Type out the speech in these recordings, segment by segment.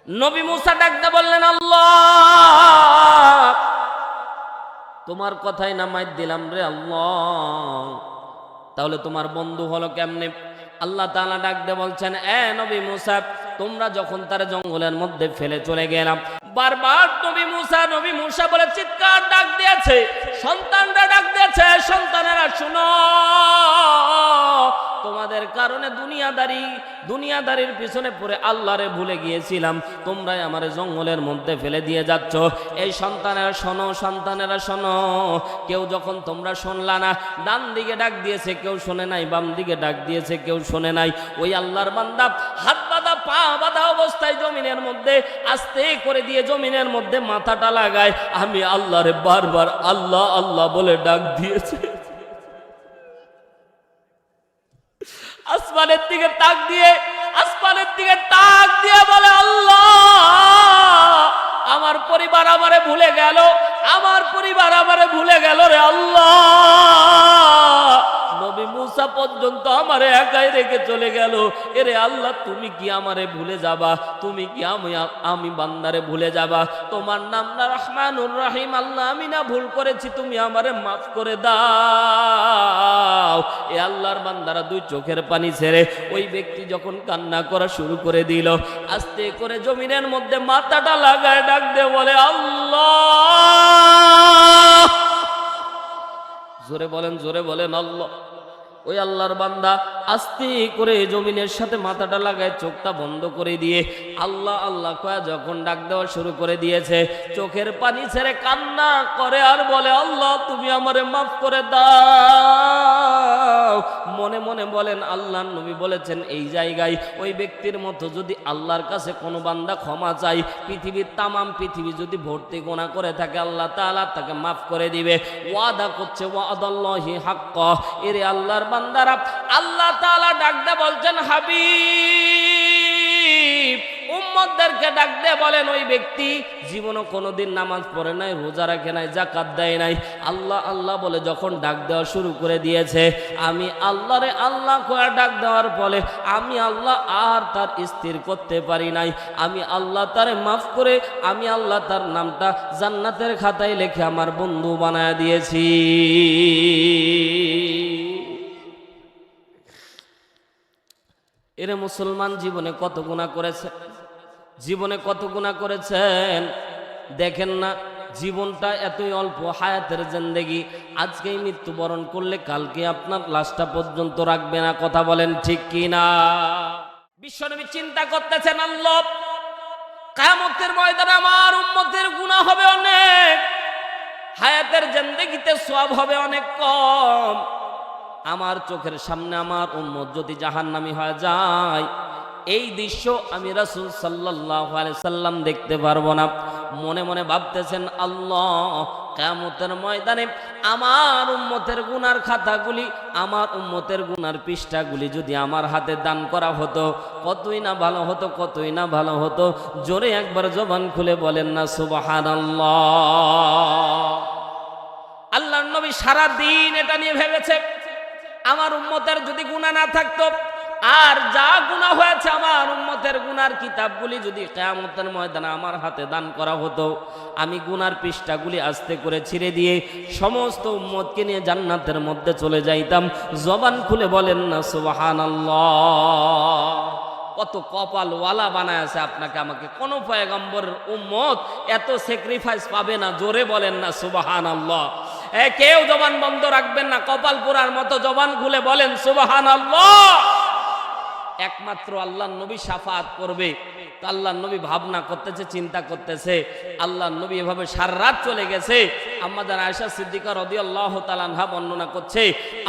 নবী মুসা ডাকতে বললেন, আল্লাহ তোমার কথাই না মাইর দিলাম রে আল্লাহ, তাহলে তোমার বন্ধু হলো কেমনে? আল্লাহ তাআলা ডাকতে বলছেন, এ নবী মুসা, তোমরা যখন তার জঙ্গলের মধ্যে ফেলে চলে গেলাম, বারবার নবী মুসা বলে চিৎকার ডাক দিয়েছে, সন্তানরা ডাক দিয়েছে, সন্তানেরা শুনো, তোমাদের কারণে দুনিয়াদারির পিছনে পড়ে আল্লাহরে ভুলে গিয়েছিলাম, তোমরাই আমার জঙ্গলের মধ্যে ফেলে দিয়ে যাচ্ছ। এই সন্তানেরা শোনো, কেউ যখন তোমরা শুনলা না, ডান দিকে ডাক দিয়েছে কেউ শোনে নাই, বাম দিকে ডাক দিয়েছে কেউ শোনে নাই, ওই আল্লাহর বান্দা হাত বাঁধা পা বাঁধা অবস্থায় জমিনের মধ্যে আস্তে করে দিয়ে জমিনের মধ্যে মাথাটা লাগায়, আমি আল্লাহরে বারবার আল্লাহ আল্লাহ বলে ডাক দিয়েছে। আসমানের দিকে তাক দিয়ে বলে, আল্লাহ আমার পরিবার আমারে ভুলে গেল রে আল্লাহ, নবী মুসা পর্যন্ত আমারে একাই রেখে চলে গেল, এরে আল্লাহ তুমি কি আমারে ভুলে যাবা? তুমি কি আমি বান্দারে ভুলে যাবা? তোমার নাম না রহমানুর রহিম, আল্লাহ আমি না ভুল করেছি, তুমি আমারে মাফ করে দাও। এ আল্লাহর বান্দারা দুই চোখের পানি ছেড়ে ওই ব্যক্তি যখন কান্না করা শুরু করে দিল, আস্তে করে জমিনের মধ্যে মাথাটা লাগায় ডাক দিয়ে বলে, আল্লাহ, জোরে বলেন আল্লাহ। ওই আল্লাহর বান্দা আস্তে করে জমিনের সাথে মাথাটা লাগায় চোখটা বন্ধ করে দিয়ে আল্লাহ আল্লাহ কয়া যখন ডাক দেওয়া শুরু করে দিয়েছে, চোখের পানি ছেড়ে কান্না করে আর বলে, আল্লাহ তুমি আমারে মাফ করে দাও। মনে মনে বলেন, আল্লাহর নবী বলেছেন এই জায়গায় ওই ব্যক্তির মতো যদি আল্লাহর কাছে কোনো বান্দা ক্ষমা চাই, তামাম পৃথিবী যদি ভর্তি গুনাহ করে থাকে, আল্লাহ তাআলা তাকে মাফ করে দিবে। ওয়াদা করছে, ওয়াদাল্লাহি হাক্কা। এরে আল্লাহর বান্দারা, আল্লাহ তাআলা ডাকতে বলছেন, হাবিব উম্মতদেরকে ডাক দিয়ে বলেন, ওই ব্যক্তি জীবনে কোনোদিন নামাজ পড়ে নাই, রোজা রাখে নাই, যাকাত দেয় নাই, আল্লাহ আল্লাহ বলে যখন ডাক দেওয়া শুরু করে দিয়েছে, আমি আল্লাহরে আল্লাহ করে ডাক দেওয়ার ফলে আমি আল্লাহ আর তার স্থির করতে পারি নাই, আমি আল্লাহ তারে মাফ করে আমি আল্লাহ তার নামটা জান্নাতের খাতায় লিখে আমার বন্ধু বানায় দিয়েছি। এরে মুসলমান, জীবনে কত গুনাহ করেছেন দেখেন না। জীবনটা এতই অল্প, হায়াতের জিন্দেগি, আজকেই মৃত্যুবরণ করলে কালকে আপনার লাশটা পর্যন্ত রাখবে না। কথা বলেন ঠিক কি না? বিশ্বনবী চিন্তা করতেছেন, আল্লাহ কিয়ামতের ময়দানে আমার উম্মতের গুনাহ হবে অনেক, হায়াতের জিন্দেগিতে সওয়াব হবে অনেক কম, আমার চোখের সামনে আমার উম্মত যদি জাহান্নামী হয়ে যায়, এই দৃশ্য আমি রাসূল সাল্লাল্লাহু আলাইহি সাল্লাম দেখতে পারবো না। মনে মনে ভাবতেছেন, আল্লাহ কিয়ামতের ময়দানে আমার উম্মতের গুনার খাতাগুলি, আমার উম্মতের গুনার পৃষ্ঠাগুলি যদি আমার হাতে দান করা হতো, কতই না ভালো হতো। জোরে একবার জবান খুলে বলেন না সুবহানাল্লাহ। আল্লাহর নবী সারা দিন এটা নিয়ে ভেবেছে, আমার উম্মতের যদি গুনাহ না থাকতো, আর যা গুনাহ হয়েছে আমার উম্মতের গুনার কিতাবগুলি যদি কিয়ামতের ময়দানে আমার হাতে দান করা হতো, আমি গুনার পৃষ্ঠাগুলি আস্তে করে ছিঁড়ে দিয়ে সমস্ত উম্মতকে নিয়ে জান্নাতের মধ্যে চলে যাইতাম। জবান খুলে বলেন না সুবহানাল্লাহ। কত কপালওয়ালা বানায় আছে আপনাকে আমাকে। কোন পয়গম্বরের উম্মত এত স্যাক্রিফাইস পাবে না। জোরে বলেন না সুবহানাল্লাহ। কেউ জবান বন্ধ রাখবেন না, কপাল পোড়ার মতো জবান খুলে বলেন সুবহানাল্লাহ। একমাত্র আল্লাহর নবী শাফাআত করবে। তো আল্লাহর নবী ভাবনা করতেছে, চিন্তা করতেছে, আল্লাহর নবী এভাবে সারা রাত চলে গেছে। আম্মা জান আয়েশা সিদ্দিকা রাদিয়াল্লাহু তাআলা আনহা বর্ণনা করছে,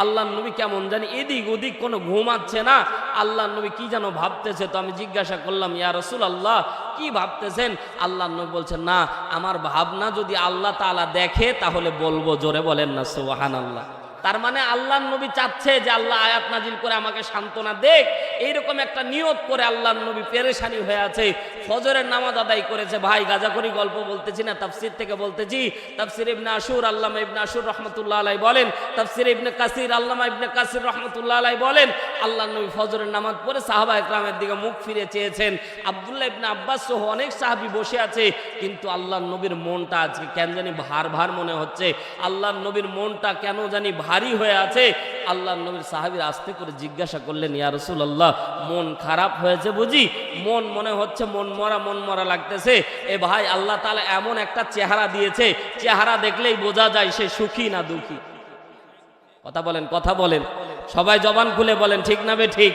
আল্লাহর নবী কেমন জানি এদিক ওদিক কোনো ঘুমাচ্ছে না, আল্লাহর নবী কি যেন ভাবতেছে। তো আমি জিজ্ঞাসা করলাম, ইয়া রাসূলুল্লাহ কি ভাবতেছেন? আল্লাহর নবী বলছেন, না আমার ভাবনা যদি আল্লাহ তাআলা দেখে তাহলে বলবো। জোরে বলেন না সুবহানাল্লাহ। তার মানে আল্লাহর নবী চাচ্ছে যে আল্লাহ আয়াত নাজিল করে আমাকে সান্ত্বনা দেখ, এইরকম একটা নিয়ত করে আল্লাহর নবী পেরেশানি হয়ে আছে। ফজরের নামাজ আদায় করেছে। ভাই গাজাখড়ি গল্প বলতেছি না, তাফসির থেকে বলতেছি। তাফসির ইবনে আশুর আল্লামা ইবনে আশুর রহমতুল্লাহ আলাইহি বলেন, তাফসির ইবনে কাসির আল্লামা ইবনে কাসির রহমতুল্লাহ আলাইহি বলেন, আল্লাহর নবী ফজরের নামাজ পড়ে সাহাবা একরামের দিকে মুখ ফিরে চেয়েছেন। আব্দুল্লাহ ইবনে আব্বাস সহ অনেক সাহাবী বসে আছে, কিন্তু আল্লাহর নবীর মনটা আজকে কেন জানি ভার ভার মনে হচ্ছে। আল্লাহর নবীর মনটা কেন জানি ভারী হয়ে আছে। আল্লাহর নবীর সাহাবীরা আস্তে করে জিজ্ঞাসা করলেন, ইয়া রাসূলুল্লাহ, মন খারাপ হয়েছে বুঝি? মনে হচ্ছে মন মরা লাগতেছে। এ ভাই, আল্লাহ তাআলা এমন একটা চেহারা দিয়েছে, চেহারা দেখলেই বোঝা যায় সে সুখী না দুঃখী। কথা বলেন সবাই জবান খুলে বলেন, ঠিক না বে ঠিক?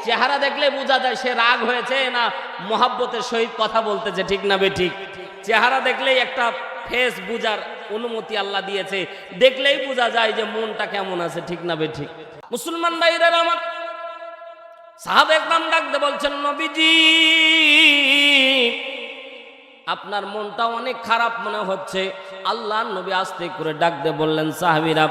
চেহারা দেখলে বোঝা যায় সে রাগ হয়েছে না মহাব্বতের সহিত কথা বলতেছে, ঠিক না বে ঠিক? চেহারা দেখলেই একটা ফেস বুঝার অনুমতি আল্লাহ দিয়েছে, দেখলেই বোঝা যায় যে মনটা কেমন আছে, ঠিক না বে ঠিক? মুসলমান ভাইরা আমার, সাহাবা একরাম ডাকতে বলছেন, নবীজি আপনার মনটা অনেক খারাপ মনে হচ্ছে। আল্লাহর নবী আস্তে করে ডাকতে বললেন, সাহাবীরা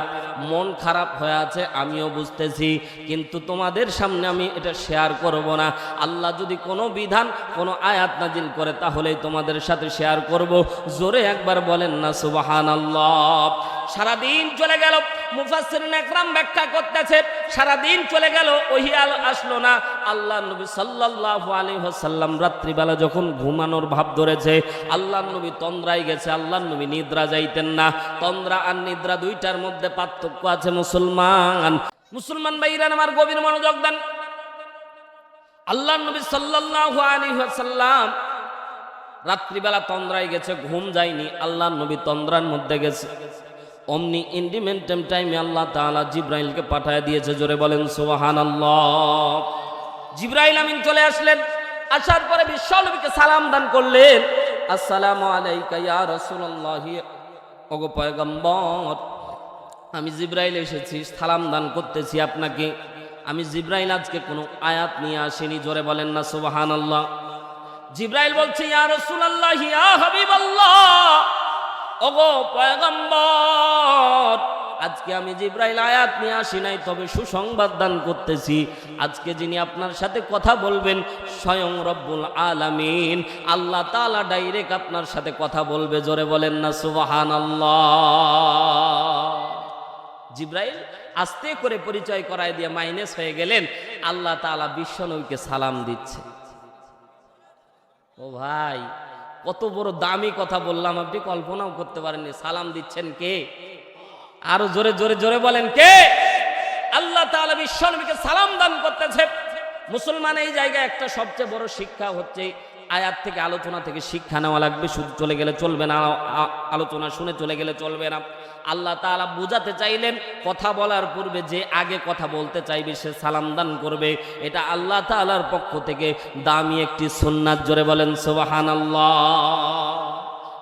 মন খারাপ হয়ে আছে আমিও বুঝতেছি, কিন্তু তোমাদের সামনে আমি এটা শেয়ার করব না। আল্লাহ যদি কোনো বিধান, কোনো আয়াত নাজিল করে তাহলেই তোমাদের সাথে শেয়ার করব। জোরে একবার বলেন না সুবহানাল্লাহ। সারাদিন চলে গেল, মুফাসসিরিন একরাম ব্যাখ্যা করতেছে, সারাদিন চলে গেল, ওহী আসলো না। আল্লাহর নবী সাল্লাল্লাহু আলাইহি ওয়াসাল্লাম রাত্রিবেলা যখন ঘুমানোর ভাব ধরেছে, আল্লাহর নবী তন্দ্রায় গেছে। আল্লাহর নবী নিদ্রা যাইতেন না। তন্দ্রা আর নিদ্রা দুইটার মধ্যে পার্থক্য আছে মুসলমান ভাইরা আমার, গভীর মনোযোগ দেন। আল্লাহর নবী সাল্লাল্লাহু আলাইহি ওয়াসাল্লাম রাত্রিবেলা তন্দ্রায় গেছে, ঘুম যায়নি। আল্লাহর নবী তন্দ্রার মধ্যে গেছে। অমনি ইন্ডিমেন্টাম টাইমে আল্লাহ তাআলা জিবরাইলকে পাঠিয়ে দিয়েছে। জোরে বলেন সুবহানাল্লাহ। জিবরাইল আমিন চলে আসলেন। আসার পরে বিশ্বনবীকে সালাম দান করলেন, আসসালামু আলাইকা ইয়া রাসূলুল্লাহ, ওগো পয়গম্বর আমি জিবরাইল এসেছি, সালাম দান করতেছি আপনাকে। আমি জিবরাইল আজকে কোনো আয়াত নিয়ে আসিনি। জোরে বলেন না সুবহানাল্লাহ। জিবরাইল বলছে, ইয়া রাসূলুল্লাহ, ইয়া হাবিবাল্লাহ, ওগো পয়গম্বর আজকে আমি জিবরাইল আয়াত নিয়ে আসি নাই, তবে সুসংবাদ দান করতেছি। আজকে যিনি আপনার সাথে কথা বলবেন স্বয়ং রব্বুল আলামিন, আল্লাহ তাআলা ডাইরেক্ট আপনার সাথে কথা বলবে। জোরে বলেন না সুবহানাল্লাহ। জিবরাইল আস্তে করে পরিচয় করায় দিয়ে মাইনাস হয়ে গেলেন। আল্লাহ তাআলা বিশ্বনবীকে সালাম দিচ্ছে। ও ভাই, কত বড় দামি কথা বললাম, আপনি কল্পনাও করতে পারেননি। সালাম দিচ্ছেন কে? আরো জোরে জোরে জোরে বলেন, কে? আল্লাহ তাআলা বিশ্বনবীকে সালাম দান করতেছে। মুসলমান এই জায়গায় একটা সবচেয়ে বড় শিক্ষা হচ্ছে, আয়াত থেকে আলোচনা থেকে শিক্ষা নেওয়া লাগবে। শুধু চলে গেলে চলবে না, আলোচনা শুনে চলে গেলে চলবে না। আল্লাহ তাআলা বুঝাতে চাইলেন, কথা বলার পূর্বে যে আগে কথা বলতে চাইবে সে সালাম দান করবে। এটা আল্লাহ তাআলার পক্ষ থেকে দামি একটি সুন্নাত। জোরে বলেন সুবহানাল্লাহ।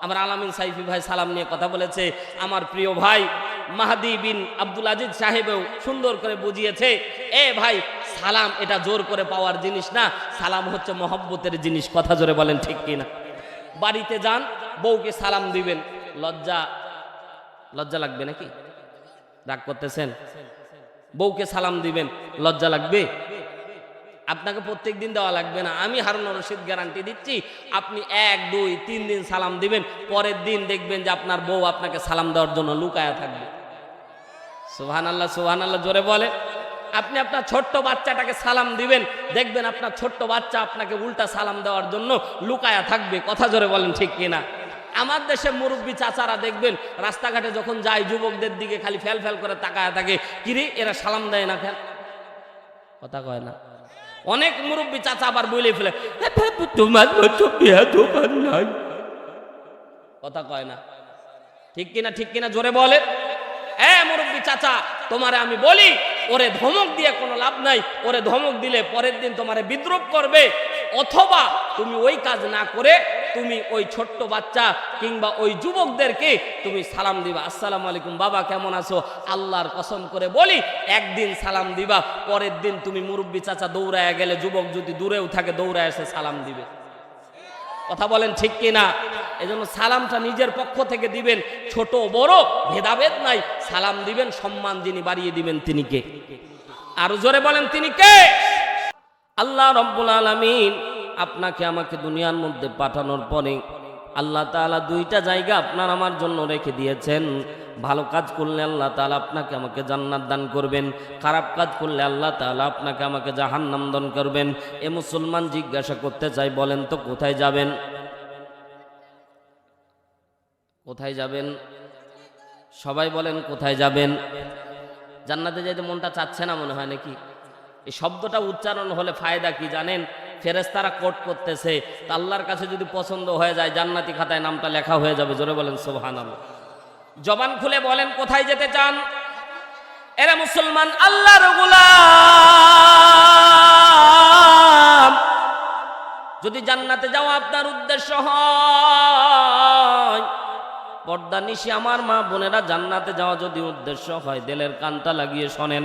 আমার আলামিন সাইফি ভাই সালাম নিয়ে কথা বলেছে। আমার প্রিয় ভাই মাহদি বিন আব্দুল আজিজ সাহেবও সুন্দর করে বুঝিয়েছে, এ ভাই সালাম এটা জোর করে পাওয়ার জিনিস না, সালাম হচ্ছে মহব্বতের জিনিস। কথা জোরে বলেন ঠিক কিনা? বাড়িতে যান, বউকে সালাম দিবেন, লজ্জা লাগবে নাকি? রাগ করতেছেন? বউকে সালাম দিবেন, লজ্জা লাগবে? আপনাকে প্রত্যেক দিন দেওয়া লাগবে না। আমি হারুন রশিদ গ্যারান্টি দিচ্ছি, আপনি 1, 2, 3 দিন সালাম দিবেন, পরের দিন দেখবেন যে আপনার বউ আপনাকে সালাম দেওয়ার জন্য লুকায়া থাকবে। সুবহানাল্লাহ সুবহানাল্লাহ জোরে বলে। আপনি আপনার ছোট্ট বাচ্চাটাকে সালাম দিবেন, দেখবেন আপনার ছোট্ট বাচ্চা আপনাকে উল্টা সালাম দেওয়ার জন্য লুকায়া থাকবে। কথা জোরে বলেন ঠিক কিনা? আমার দেশে মুরব্বী চাচারা দেখবেন রাস্তাঘাটে যখন যায় যুবকদের দিকে খালি ফেল ফেল করে তাকায় থাকে, কিরে এরা সালাম দেয় না কেন? কথা কয় না। অনেক মুরব্বী চাচা আবার বলে ফেলে, তোমার নাই। কথা কয় না, ঠিক কিনা? ঠিক কিনা জোরে বলে। মুরব্বী চাচা, তোমারে আমি বলি, ওরে ধমক দিয়ে কোনো লাভ নাই। ওরে ধমক দিলে পরের দিন তোমারে বিদ্রুপ করবে। অথবা তুমি ওই কাজ না করে তুমি ওই ছোট্ট বাচ্চা কিংবা ওই যুবকদেরকে তুমি সালাম দিবা, আসসালামু আলাইকুম বাবা কেমন আছো? আল্লাহর কসম করে বলি, একদিন সালাম দিবা, পরের দিন তুমি মুরব্বী চাচা দৌড়ায় গেলে যুবক যদি দূরেও থাকে দৌড়ায় এসে সালাম দিবে। কথা বলেন ঠিক কিনা? এজন্য সালামটা নিজের পক্ষ থেকে দিবেন, ছোট বড় ভেদাভেদ নাই, সালাম দিবেন, সম্মান যিনি বাড়িয়ে দিবেন তিনি কে? আরো জোরে বলেন তিনি কে? আল্লাহ রব্বুল আলামিন আপনাকে আমাকে দুনিয়ার মধ্যে পাঠানোর পরে আল্লাহ তাআলা দুইটা জায়গা আপনার আমার জন্য রেখে দিয়েছেন। ভালো কাজ করলে আল্লাহ তাআলা আপনাকে আমাকে জান্নাত দান করবেন, খারাপ কাজ করলে আল্লাহ তাআলা আপনাকে আমাকে জাহান্নাম দান করবেন। এ মুসলমান জিজ্ঞাসা করতে চাই, বলেন তো কোথায় যাবেন? কোথায় যাবেন? সবাই বলেন কোথায় যাবেন? জান্নাতে যেতে মনটা চাচ্ছে না মনে হয় নাকি? এই শব্দটা উচ্চারণ হলে ফায়দা কি জানেন? ফেরেশতারা কোট করতেছে, তা আল্লাহর কাছে যদি পছন্দ হয়ে যায় জান্নাতি খাতায় নামটা লেখা হয়ে যাবে। জোরে বলেন সুবহানাল্লাহ। জবান খুলে বলেন কোথায় যেতে চান? এরা মুসলমান আল্লাহর গোলাম, যদি জান্নাতে যাওয়া আপনার উদ্দেশ্য হয়, পর্দা নিশি আমার মা বোনেরা, জান্নাতে যাওয়া যদি উদ্দেশ্য হয়, দিলের কানটা লাগিয়ে শোনেন।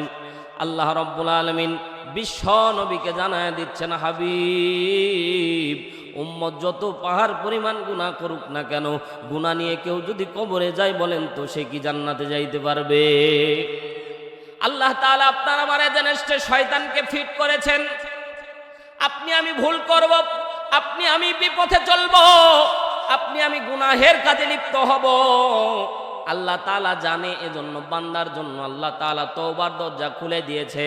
আল্লাহ রাব্বুল আলামিন বিশ্ব নবীকে জানায় দিচ্ছেন, হাবিব, উম্মত যত পাহাড় পরিমাণ গুনাহ করুক না কেন, গুনাহ নিয়ে কেউ যদি কবরে যায়, বলেন তো সে কি জান্নাতে যাইতে পারবে? আল্লাহ তাআলা আপনার আমার এজেন্টে শয়তানকে ফিট করেছেন। আপনি আমি ভুল করব, আপনি আমি বিপথে চলব, আপনি আমি গুনাহের কাজে লিপ্ত হব। আল্লাহ তাআলা জানে, এজন্য বান্দার জন্য আল্লাহ তাআলা তওবার দরজা খুলে দিয়েছে।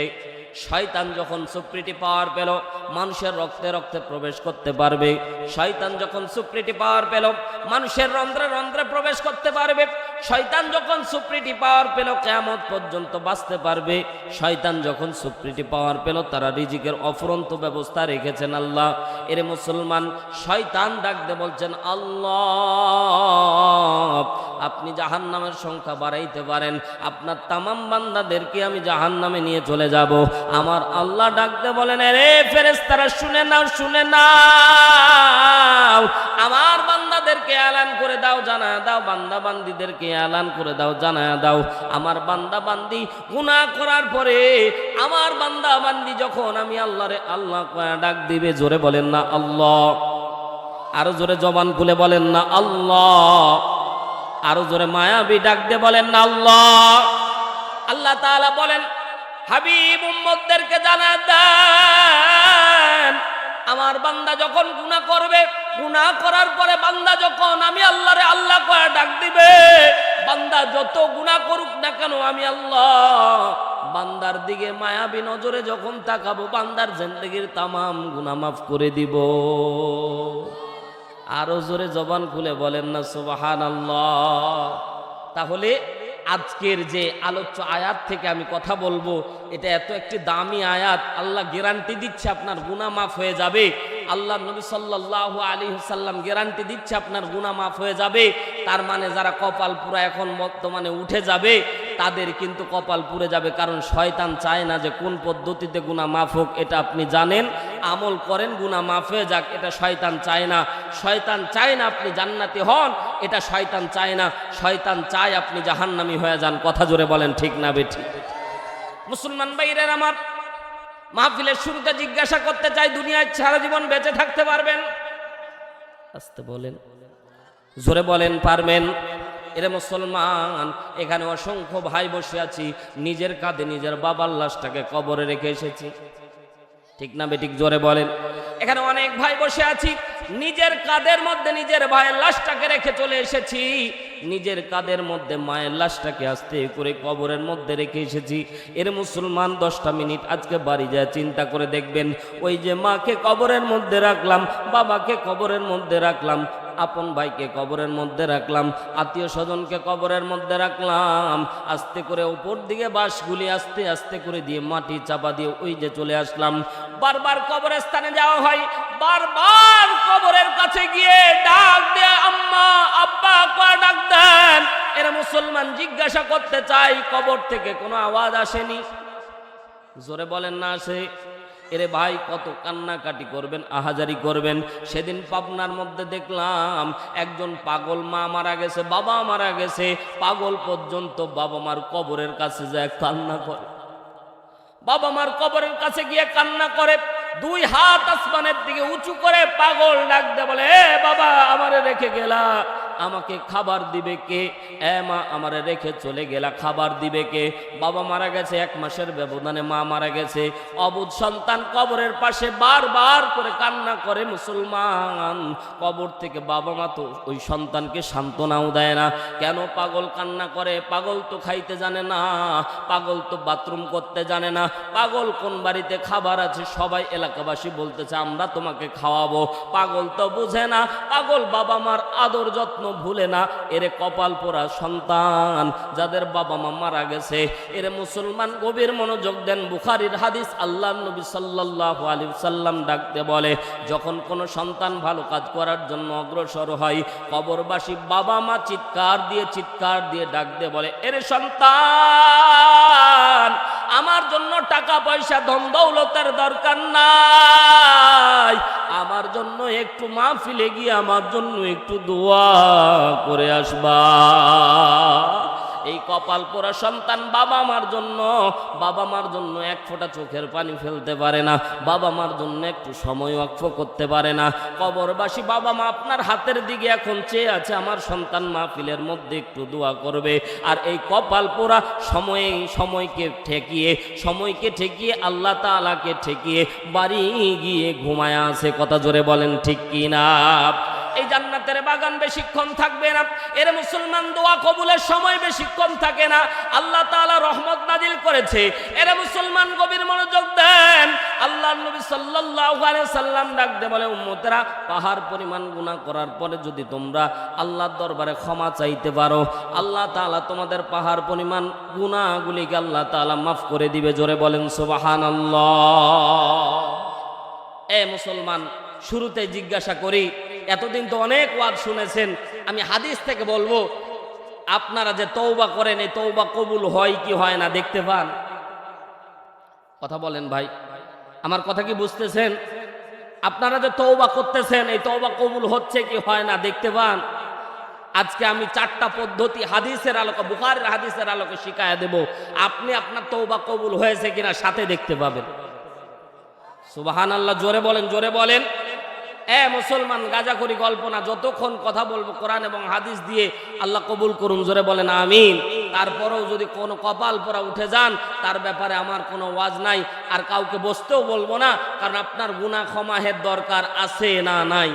শয়তান যখন সুপ্রিটি পাওয়ার পেল, মানুষের রক্তে রক্তে প্রবেশ করতে পারবে। শয়তান যখন সুপ্রিটি পাওয়ার পেল, মানুষের রন্ধ্রে রন্ধ্রে প্রবেশ করতে পারবে। শয়তান যখন সুপ্রিটি পাওয়ার পেল, কিয়ামত পর্যন্ত বাঁচতে পারবে। শয়তান যখন সুপ্রিটি পাওয়ার পেল, তারা রিজিকের অফুরন্ত ব্যবস্থা রেখেছেন আল্লাহ। এরে মুসলমান, শয়তান ডাকতে বলছেন, আল্লাহ আপনি জাহান্নামের সংখ্যা বাড়াইতে পারেন, আপনার তামাম বান্দাদেরকে আমি জাহান্নামে নিয়ে চলে যাব। আমার আল্লাহ ডাকতে বলেন, আরে ফেরেশতারা শুনে নাও, শুনে নাও, আমার বান্দাদেরকে এলান করে দাও, জানায়া দাও, বান্দা বান্দীদেরকে এলান করে দাও, জানায়া দাও, আমার বান্দা বান্দি গুনাহ করার পরে, আমার বান্দা বান্দি যখন আমি আল্লাহরে আল্লাহ কয়া ডাক দিবে, জোরে বলেন না আল্লাহ। আরো জোরে জবান খুলে বলেন না আল্লাহ। আরো জোরে মায়াবী ডাক দিয়ে বলেন না আল্লাহ। আল্লাহ তাআলা বলেন, হাবিব উম্মতদেরকে জানা দেন, আমার বান্দা যখন গুনাহ করবে, গুনাহ করার পরে বান্দা যখন আমি আল্লাহরে আল্লাহ কয়া ডাক দিবে, বান্দা যত গুনাহ করুক না কেন, আমি আল্লাহ বান্দার দিকে মায়াবী নজরে যখন তাকাবো, বান্দার জিন্দেগীর তামাম গুনাহ মাফ করে দিব। আরো জোরে জবান খুলে বলেন না সুবহানাল্লাহ। তাহলে আজকের যে আলোচ্য আয়াত থেকে আমি কথা বলবো, এটা এত একটি দামি আয়াত। আল্লাহ গ্যারান্টি দিচ্ছে আপনার গুনাহ মাফ হয়ে যাবে। আল্লাহ নবী সাল্লাল্লাহু আলাইহি ওয়াসাল্লাম গ্যারান্টি দিচ্ছে আপনার গুনাহ মাফ হয়ে যাবে। তার মানে যারা কপাল পুরা এখন বর্তমানে উঠে যাবে, তাদের কিন্তু কপাল পুড়ে যাবে, কারণ শয়তান চায় না যে কোন পদ্ধতিতে গুনাহ মাফ হোক। এটা আপনি জানেন, আমল করেন গুনাহ মাফ হয়ে যাক, এটা শয়তান চায় না। শয়তান চায় না আপনি জান্নাতি হন, এটা শয়তান চায় না। শয়তান চায় আপনি জাহান্নামী হয়ে যান। কথা জোরে বলেন ঠিক না বেঠিক? মুসলমান ভাইরা আমার, মাহফিলের শুরুতে জিজ্ঞাসা করতে চাই, দুনিয়ায় সারা জীবন বেঁচে থাকতে পারবেন? আস্তে বলেন, জোরে বলেন, পারবেন? এরে মুসলমান, এখানে অসংখ্য ভাই বসে আছি, নিজের কাঁধে নিজের বাবার লাশটাকে কবরে রেখে এসেছি, ঠিক না বেঠিক? জোরে বলেন। এখানে অনেক ভাই বসে আছি, নিজের কাঁধের মধ্যে নিজের ভাইয়ের লাশটাকে রেখে চলে এসেছি, নিজের কাঁধের মধ্যে মায়ের লাশটাকে আস্তে করে কবরের মধ্যে রেখে এসেছি। এর মুসলমান 10টা মিনিট আজকে বাড়ি যায় চিন্তা করে দেখবেন, ওই যে মাকে কবরের মধ্যে রাখলাম, বাবাকে কবরের মধ্যে রাখলাম, আপন ভাইকে কবরের মধ্যে রাখলাম, আত্মীয় স্বজনকে কবরের মধ্যে রাখলাম, আস্তে করে উপর দিকে বাঁশগুলি আস্তে আস্তে করে দিয়ে মাটি চাপা দিয়ে ওই যে চলে আসলাম। বারবার কবরের স্থানে যাওয়া হয়, বারবার কবরের কাছে গিয়ে ডাক দিয়ে আম্মা আব্বা কয়া ডাক দেন। এরা মুসলমান জিজ্ঞাসা করতে চাই, কবর থেকে কোনো আওয়াজ আসেনি? জোরে বলেন না আসে? এরে ভাই, কত কান্নাকাটি করবেন, আহাজারি করবেন। সেদিন পাবনার মধ্যে দেখলাম একজন পাগল, মা মারা গেছে, বাবা মারা গেছে, পাগল পর্যন্ত বাবা মার কবরের কাছে যায় কান্না করে, বাবা মার কবরের কাছে গিয়ে কান্না করে, 2 হাত আসমানের দিকে উঁচু করে পাগল ডাক দে বলে, এ বাবা আমারে রেখে গেলা, আমাকে খাবার দিবে কে? মা আমারে রেখে চলে গেলা, খাবার দিবে কে? বাবা মারা গেছে, 1 মাসের ব্যবধানে মা মারা গেছে। অবুঝ সন্তান কবরের পাশে বারবার করে কান্না করে। মুসলমান, কবর থেকে বাবা মা তো ওই সন্তানকে সান্ত্বনাও দেয় না। কেন পাগল কান্না করে? পাগল তো খাইতে জানে না, পাগল তো বাথরুম করতে জানে না, পাগল কোন বাড়িতে খাবার আছে সবাই এলাকাবাসী বলতেছে আমরা তোমাকে খাওয়াবো। পাগল তো বুঝে না, পাগল বাবা মার আদর যত্ন ভুলে না। এরে কপাল পোড়া সন্তান যাদের বাবা মা মারা গেছে। এরে মুসলমান গভীর মনোযোগ দেন, বুখারীর হাদিস, আল্লাহর নবী সাল্লাল্লাহু আলাইহি ওয়াসাল্লাম ডাকতে বলে, যখন কোনো সন্তান ভালো কাজ করার জন্য অগ্রসর হয়, কবরবাসী বাবা মা চিৎকার দিয়ে ডাকতে বলে, এরে সন্তান, আমার জন্য টাকা পয়সা ধন দৌলতের দরকার নাই, আমার জন্য একটু মাহফিলে গিয়ে আমার জন্য একটু দোয়া করে আসবা। এই কপাল পোড়া সন্তান বাবা মার জন্য 1 ফোঁটা চোখের পানি ফেলতে পারে না, বাবা মার জন্য একটু সময় ওয়াকফ করতে পারে না। কবরবাসী বাবা মা আপনার হাতের দিকে এখন চেয়ে আছে, আমার সন্তান মাহফিলের মধ্যে একটু দোয়া করবে। আর এই কপাল পোড়া সময়কে ঠেকিয়ে আল্লাহ তাআলাকে ঠেকিয়ে বাড়ি গিয়ে ঘুমায় আছে। কথা জোরে বলেন ঠিক কিনা? এই জান্নাতের বাগান বেশিক্ষণ থাকবে না। এর মুসলমান দোয়া কবুলের সময় বেশিক্ষণ থাকে না। আল্লাহ তাআলা রহমত নাজিল করেছে। এর মুসলমান গভীর মনোযোগ দেন। আল্লাহর নবী সাল্লাল্লাহু আলাইহি সাল্লাম ডাকতে বলে, উম্মতেরা, পাহাড় পরিমাণ গুনাহ করার পরে যদি তোমরা আল্লাহর দরবারে ক্ষমা চাইতে পারো, আল্লাহ তাআলা তোমাদের পাহাড় পরিমাণ গুনাহগুলিকে আল্লাহ তাআলা মাফ করে দিবে। জোরে বলেন সুবহানাল্লাহ। মুসলমান, শুরুতে জিজ্ঞাসা করি, এতদিন তো অনেক ওয়াজ শুনেছেন, আমি হাদিস থেকে বলবো, আপনারা যে তওবা করেন এই তওবা কবুল হয় কি হয় না দেখতে পান? কথা বলেন ভাই, আমার কথা কি বুঝতেছেন? আপনারা যে তওবা করতেছেন এই তওবা কবুল হচ্ছে কি হয় না দেখতে পান? আজকে আমি 4টা পদ্ধতি হাদিসের আলোকে, বুখারীর হাদিসের আলোকে শিখায়া দেব, আপনি আপনার তওবা কবুল হয়েছে কিনা সাথে দেখতে পাবেন। সুবহানাল্লাহ, জোরে বলেন, জোরে বলেন। মুসলমান, গাঁজাখড়ি গল্প না, যতক্ষণ কথা বলবো কোরআন এবং হাদিস দিয়ে আল্লাহ কবুল করুন। জোরে বলেন আমিন। তারপরেও যদি কোনো কপাল পোড়া উঠে যান, তার ব্যাপারে আমার কোনো ওয়াজ নাই, আর কাউকে বসতেও বলবো না, কারণ আপনার গুনাহ ক্ষমাহের দরকার আছে না নাই?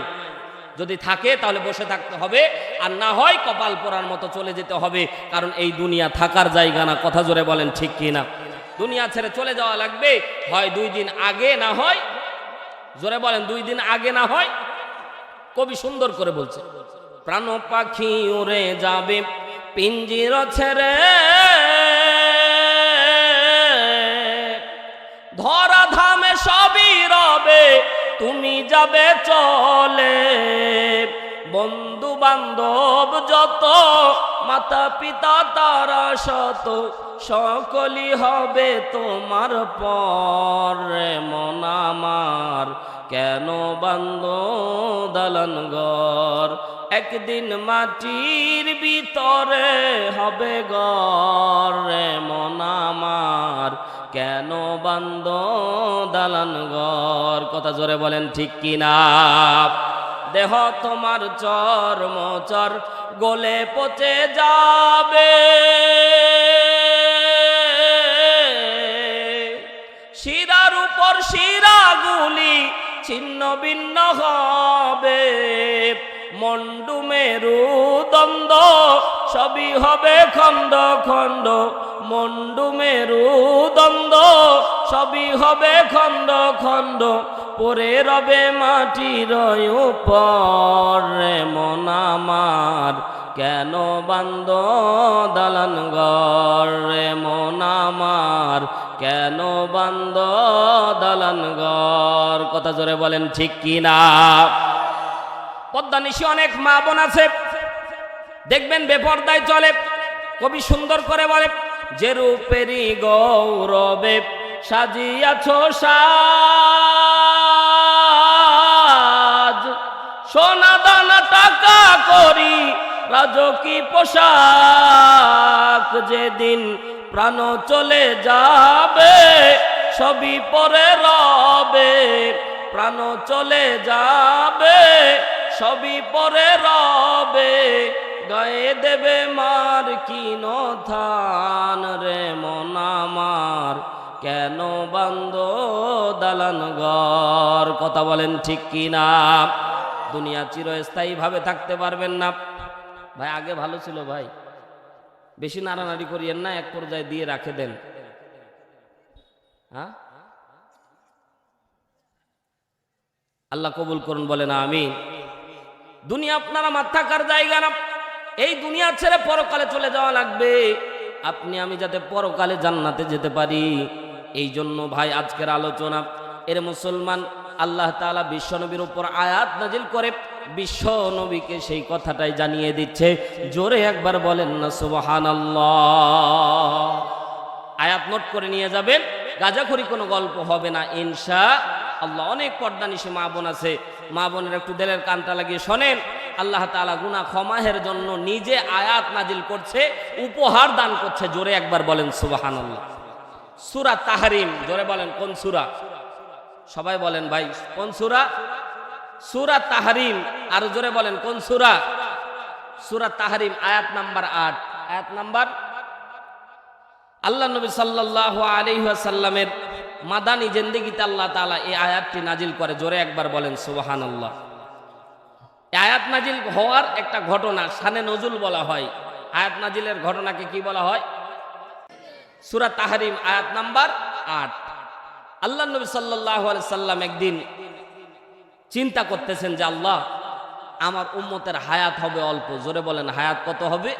যদি থাকে তাহলে বসে থাকতে হবে, আর না হয় কপাল পোড়ার মতো চলে যেতে হবে, কারণ এই দুনিয়া থাকার জায়গা না। কথা জোরে বলেন ঠিক কিনা? দুনিয়া ছেড়ে চলে যাওয়া লাগবে, হয় 2 দিন আগে, না হয়, জোরে বলেন, 2 দিন আগে না হয়। কবি সুন্দর করে বলছে, প্রাণ পাখি উড়ে যাবে পিঞ্জির ছেড়ে, ধরা ধামে সবই রবে তুমি যাবে চলে, বন্ধু বান্ধব যত, মাতা পিতা তারা শত, সকলই হবে তোমার পর। মন আমার কেন বান্ধ দালান ঘর, একদিন মাটির ভিতরে হবে ঘর। মন আমার কেন বান্ধ দালান ঘর। কথা জোরে বলেন ঠিক কিনা? দেহ তোমার চর্মচর গলে পচে যাবে, শিরার উপর শিরাগুলি ছিন্ন ভিন্ন হবে, মন্ডু মেরুদণ্ড সবই হবে খণ্ড খণ্ড, মন্ডু মেরুদণ্ড সবই হবে খণ্ড খণ্ড, পরে রবে মাটির উপর। মন আমার কেন বান্ধ দালান ঘর, মন আমার কেন বান্ধ দালান ঘর। কথা জোরে বলেন ঠিক কিনা? পদ্মানিশী অনেক মা বোন আছে, দেখবেন বেপরদায় চলে। কবি সুন্দর করে বলে, যে রূপেরই গৌরবে সাজিয়াছ সাজ, সোনা দানা টাকা করি রাজকী পোশাক, যেদিন প্রাণ চলে যাবে সবই পরে রবে, প্রাণ চলে যাবে সবই পরে রবে, গায়ে দেবে মার কিন থান রে মন আমার, কেন বান্দ দালান ঘর। কথা বলেন ঠিক কিনা? দুনিয়া চিরস্থায়ী ভাবে থাকতে পারবেন না ভাই। আগে ভালো ছিল ভাই, বেশি নাড়ানাড়ি করিয়েন না, এক পর্যায়ে দিয়ে রাখে দেন। হ্যাঁ, আল্লাহ কবুল করুন, বলেন আমিন। দুনিয়া আপনার আমার থাকার জায়গা না। এই দুনিয়া ছেড়ে পরকালে চলে যাওয়া লাগবে, আপনি আমি যাতে পরকালে জান্নাতে যেতে পারি। এই জন্য ভাই আজকের আলোচনা, এর মুসলমান, আল্লাহ তাআলা বিশ্বনবীর উপর আয়াত নাজিল করে বিশ্বনবীকে সেই কথাটাই জানিয়ে দিচ্ছে। জোরে একবার বলেন না সুবহানাল্লাহ। আয়াত নোট করে নিয়ে যাবেন, গাঁজাখড়ি কোনো গল্প হবে না ইনশাআল্লাহ। অনেক পর্দানিশী মা বোন আছে, মা বোনের একটু দিলের কানটা লাগিয়ে শোনেন। আল্লাহ তাআলা গুনাহ ক্ষমাহের জন্য নিজে আয়াত নাজিল করছে, উপহার দান করছে। জোরে একবার বলেন সুবহানাল্লাহ। সূরা তাহরিম, জোরে বলেন কোন সূরা? সবাই বলেন ভাই কোন সূরা? সূরা তাহরিম। আর জোরে বলেন কোন সূরা? সূরা তাহরিম, আয়াত নাম্বার 8। আয়াত নাম্বার, আল্লাহ নবী সাল্লাল্লাহু আলাইহি ওয়াসাল্লামের মাদানী জিন্দেগিতে আল্লাহ তাআলা এই আয়াতটি নাজিল করে। জোরে একবার বলেন সুবহানাল্লাহ। এই আয়াত নাজিল হওয়ার একটা ঘটনা শানে নজুল বলা হয়। আয়াত নাজিলের ঘটনাকে কি বলা হয়? সূরা তাহরিম, আয়াত নাম্বার 8। আল্লাহ নবী সাল্লাল্লাহু আলাইহি সাল্লাম একদিন চিন্তা করতেছেন যে আল্লাহ, আমার উম্মতের হায়াত হবে অল্প। জোরে বলেন হায়াত কত হবে?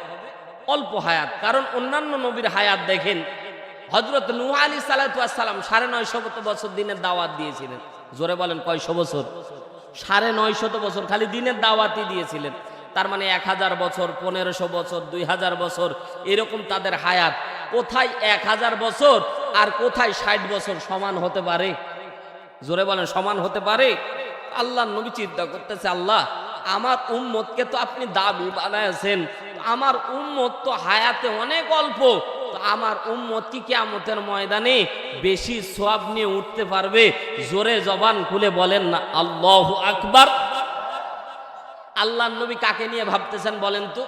অল্প হায়াত। কারণ অন্যান্য নবীর হায়াত দেখেন, হযরত নূহ আলাইহিস সালাতু ওয়াস সালাম 950 বছর দিনের দাওয়াত দিয়েছিলেন। জোরে বলেন কয়শো বছর? 950 বছর খালি দিনের দাওয়াতই দিয়েছিলেন। তার মানে 1000 বছর, 1500 বছর, 2000 বছর এরকম তাদের হায়াত। কোথায় 1000 বছর আর কোথায় 60 বছর সমান হতে পারে? জোরে বলেন সমান হতে পারে? আল্লাহ নবী চিন্তা করতেছে, আল্লাহ আমার উম্মতকে তো আপনি দাবি বানায়েছেন, আমার উম্মত তো হায়াতে অনেক অল্প, তো আমার উম্মত কি কিয়ামতের ময়দানে বেশি সওয়াব নিয়ে উঠতে পারবে? জোরে জবান খুলে বলেন না আল্লাহু আকবার। আল্লাহ নবী কাকে নিয়ে ভাবতেছেন বলেন তো?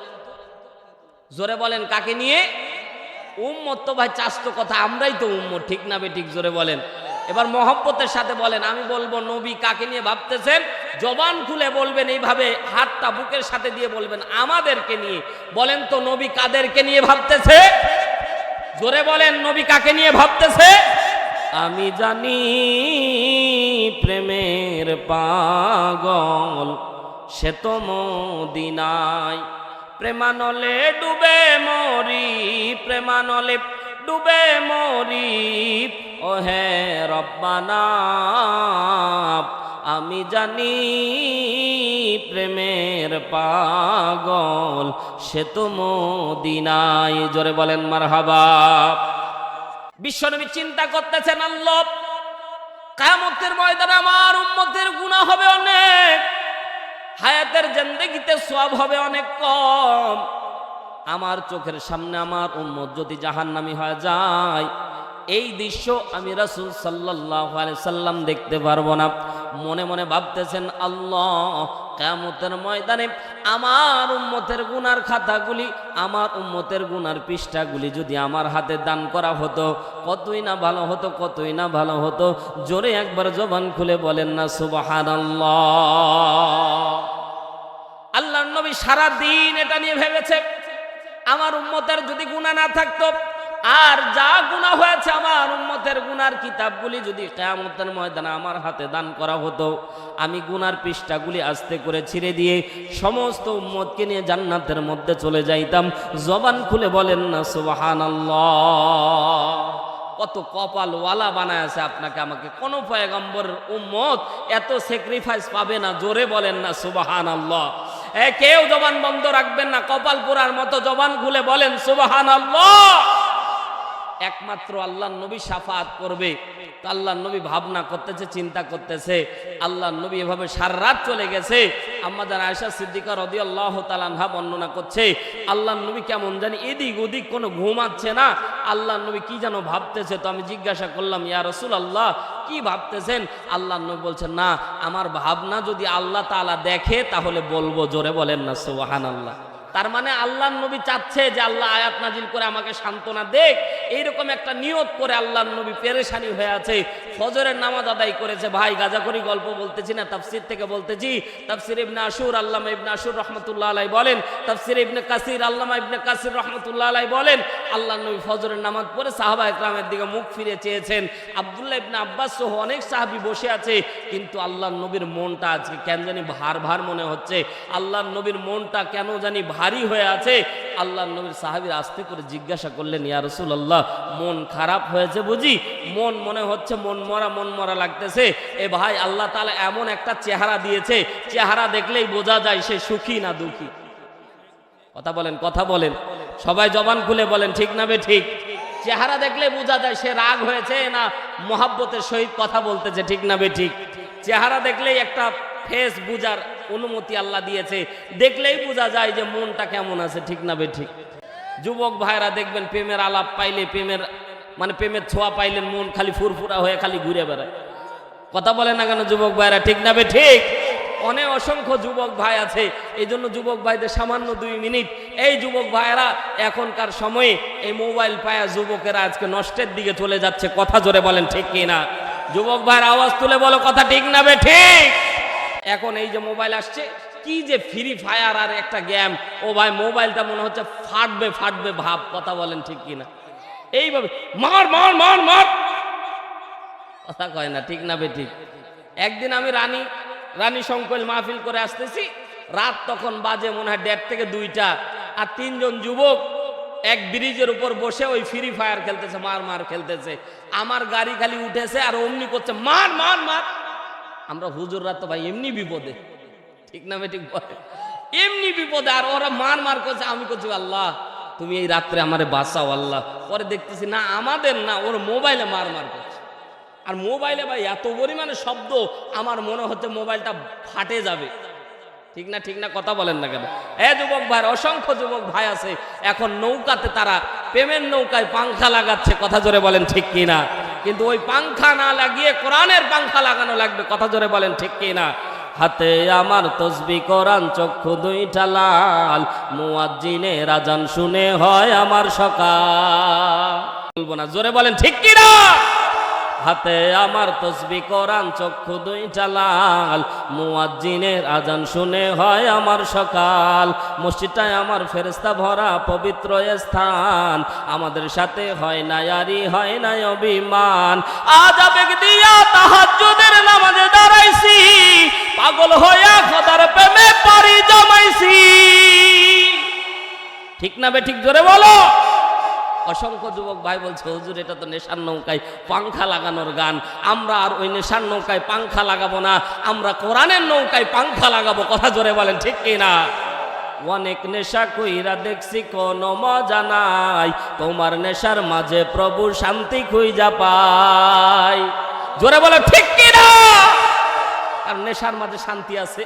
জোরে বলেন কাকে নিয়ে? উম্মত তো ভাই চাস্তো কথা, আমরাই তো উম্মত, ঠিক না বেঠিক? জোরে বলেন। এবার মহব্বতের সাথে বলেন, আমি বলবো নবী কাকে নিয়ে ভাবতেছেন, জবান খুলে বলবেন, এইভাবে হাতটা বুকের সাথে দিয়ে বলবেন আমাদেরকে নিয়ে। বলেন তো নবী কাদেরকে নিয়ে ভাবতেছে? জোরে বলেন নবী কাকে নিয়ে ভাবতেছে? আমি জানি প্রেমের পাগল সে তো মদিনায়, প্রেমানলে ডুবে মরি, প্রেমানলে ডুবে মরি, ও হে রব্বানা আমি জানি প্রেমের পাগল সে তো মদিনায়। জোরে বলেন মারহাবা। বিশ্বনবী চিন্তা করতেছেন, আল্লাহ কিয়ামতের ময়দানে আমার উম্মতের গুনাহ হবে অনেক, হায়াতের জিন্দেগিতে সওয়াব হবে অনেক কম। আমার চোখের সামনে আমার উম্মত যদি জাহান্নামী হয়ে যায়, এই দৃশ্য আমি রাসূল সাল্লাল্লাহু আলাইহি সাল্লাম দেখতে পারবো না। মনে মনে ভাবতেছেন, আল্লাহ কিয়ামতের ময়দানে আমার উম্মতের গুনার খাতাগুলি, আমার উম্মতের গুনার পৃষ্ঠাগুলি যদি আমার হাতে দান করা হতো, কতই না ভালো হতো, কতই না ভালো হতো। জোরে একবার জবান খুলে বলেন না সুবহানাল্লাহ। আল্লাহর নবী সারা দিন এটা নিয়ে ভেবেছে, আমার উম্মতের যদি গুনাহ না থাকতো, আর যা গুনাহ হয়েছে আমার উম্মতের গুনার কিতাবগুলি যদি কিয়ামতের ময়দানে আমার হাতে দান করা হতো, আমি গুনার পৃষ্ঠাগুলি আস্তে করে ছিঁড়ে দিয়ে সমস্ত উম্মতকে নিয়ে জান্নাতের মধ্যে চলে যাইতাম। জবান খুলে বলেন না সুবহানাল্লাহ। কত কপালওয়ালা বানায় আছে আপনাকে আমাকে। কোন পয়গম্বরের উম্মত এত স্যাক্রিফাইস পাবে না। জোরে বলেন না সুবহানাল্লাহ। কেউ জবান বন্ধ রাখবেন না, কপাল পোড়ার মতো জবান খুলে বলেন সুবহানাল্লাহ। একমাত্র আল্লাহর নবী শাফাত করবে। তো আল্লাহর নবী ভাবনা করতেছে, চিন্তা করতেছে। আল্লাহর নবী এভাবে সারা রাত চলে গেছে। আম্মাজান আয়েশা সিদ্দিকা রাদিয়াল্লাহু তাআলা আনহা বর্ণনা করছে, আল্লাহর নবী কেমন জানি এদিক ওদিক কোনো ঘুমাচ্ছে না। আল্লাহর নবী কি যেন ভাবতেছে। তো আমি জিজ্ঞাসা করলাম, ইয়া রাসূলুল্লাহ কি ভাবতেছেন? আল্লাহর নবী বলছেন, না আমার ভাবনা যদি আল্লাহ তাআলা দেখে তাহলে বলবো। জোরে বলেন না সুবহানাল্লাহ। তার মানে আল্লাহর নবী চাচ্ছে যে আল্লাহ আয়াত নাজিল করে আমাকে সান্ত্বনা দেখ, এইরকম একটা নিয়ত করে আল্লাহর নবী পেরেশানি হয়ে আছে। ফজরের নামাজ আদায় করেছে। ভাই গাজাখড়ি গল্প বলতেছি না, তাফসির থেকে বলতেছি। তাফসির ইবনে আশুর আল্লামা ইবনে আশুর রহমাতুল্লাহ আলাইহি বলেন, তাফসির ইবনে কাসির আল্লামা ইবনে কাসির রহমাতুল্লাহ আলাইহি বলেন, আল্লাহর নবী ফজরের নামাজ পড়ে সাহাবা একরামের দিকে মুখ ফিরে চেয়েছেন। আব্দুল্লাহ ইবনে আব্বাস সহ অনেক সাহাবী বসে আছে, কিন্তু আল্লাহর নবীর মনটা আজকে কেন জানি ভার ভার মনে হচ্ছে। আল্লাহর নবীর মনটা কেন জানি ভারী হয়ে আছে। আল্লাহর নবীর সাহাবীরা আস্তে করে জিজ্ঞাসা করলেন, ইয়া রাসূলুল্লাহ মন খারাপ হয়েছে বুঝি? মনে হচ্ছে মন মরা লাগতেছে। এ ভাই আল্লাহ তাআলা এমন একটা চেহারা দিয়েছে, চেহারা দেখলেই বোঝা যায় সে সুখী না দুঃখী। কথা বলেন সবাই জবান খুলে বলেন, ঠিক না বে ঠিক? চেহারা দেখলে বোঝা যায় সে রাগ হয়েছে না মহাব্বতের সহিত কথা বলতেছে, ঠিক না বে ঠিক? চেহারা দেখলেই একটা ফেস বুঝার অনুমতি আল্লাহ দিয়েছে, দেখলেই বোঝা যায় যে মনটা কেমন আছে, ঠিক না বে ঠিক? যুবক ভাইরা দেখবেন প্রেমের আলাপ পাইলে, প্রেমের ছোঁয়া পাইলেন মন খালি ফুরফুরা হয়ে খালি ঘুরে বেড়ায়। কথা বলে না কেন যুবক ভাইরা, ঠিক না বে ঠিক? অনেক অসংখ্য যুবক ভাই আছে। এই জন্য যুবক ভাইদের সামান্য 2 মিনিট, এই যুবক ভাইরা এখনকার সময়ে এই মোবাইল পায়া যুবকেরা আজকে নষ্টের দিকে চলে যাচ্ছে। কথা জোরে বলেন, ঠিক কিনা? যুবক ভাইরা আওয়াজ তুলে বলো, কথা ঠিক না বে ঠিক? এখন এই যে মোবাইল আসছে, কি যে ফ্রি ফায়ার আর একটা গেম, ও ভাই মোবাইলটা মনে হচ্ছে ফাটবে ভাব। কথা বলেন ঠিক কিনা? এইভাবে মার মার মার মার, কথা কয় না, ঠিক না বে ঠিক? একদিন আমি রানী সংকল মাহফিল করে আসতেছি, রাত তখন বাজে মনে হয় 1:30 থেকে 2টা, আর 3 জন যুবক এক ব্রিজের উপর বসে ওই ফ্রি ফায়ার খেলতেছে, মার খেলতেছে। আমার গাড়ি খালি উঠেছে আর অমনি করছে মার মার মার। আমরা হুজুররা তো ভাই এমনি বিপদে, ঠিক না বে ঠিক? বলে এমনি বিপদে, আর ওরা মার করছে। আমি করছি আল্লাহ তুমি এই রাত্রে আমারে বাঁচাও আল্লাহ। পরে দেখতেছি না আমাদের না, ওর মোবাইলে মার করছে। আর মোবাইলে ভাই এত পরিমাণে শব্দ, আমার মনে হচ্ছে মোবাইলটা ফাটে যাবে, ঠিক না? কথা বলেন না কেন? যুবক ভাই, অসংখ্য যুবক ভাই আছে এখন নৌকাতে, তারা প্রেমের নৌকায় পাংখা লাগাচ্ছে। কথা জোরে বলেন, ঠিক কিনা? কিন্তু ওই পাংখা না লাগিয়ে কোরআনের পাংখা লাগানো লাগবে। কথা জোরে বলেন, ঠিক কিনা? হাতে আমার তসবিহ কোরআন, চক্ষু 2টা লাল, মুয়াজ্জিনের আযান শুনে হয় আমার সকাল। বলবো না, জোরে বলেন, ঠিক কিনা? হাতে আমার তসবিহ কোরআন, চক্ষু 2টা লাল, মুয়াজ্জিনের আযান শুনে হয় আমার সকাল। মসজিদটায় আমার ফেরেশতা ভরা পবিত্র স্থান, আমাদের সাথে হয় না ইয়ারি, হয় না অভিমান। আজ আবেগ দিয়া তাহাজ্জুদের নামাজে দাঁড়াইছি, পাগল হইয়া খোদার প্রেমে পাড়ি জমাইছি। ঠিক না বে ঠিক? জোরে বলো। অসংখ্য যুবক ভাই বলছে, হুজুর এটা তো নেশার নৌকায় পাংখা লাগানোর গান। আমরা আর ওই নেশার নৌকায় পাংখা লাগাবো না, আমরা কোরআনের নৌকায় পাংখা লাগাবো। কথা জোরে বলেন, ঠিক কিনা? অনেক নেশা কইরা দেখছি কোনো মজা নাই, তোমার নেশার মাঝে প্রভু শান্তি খুঁজা পাই। জোরে বলেন, ঠিক কিনা? আর নেশার মাঝে শান্তি আছে।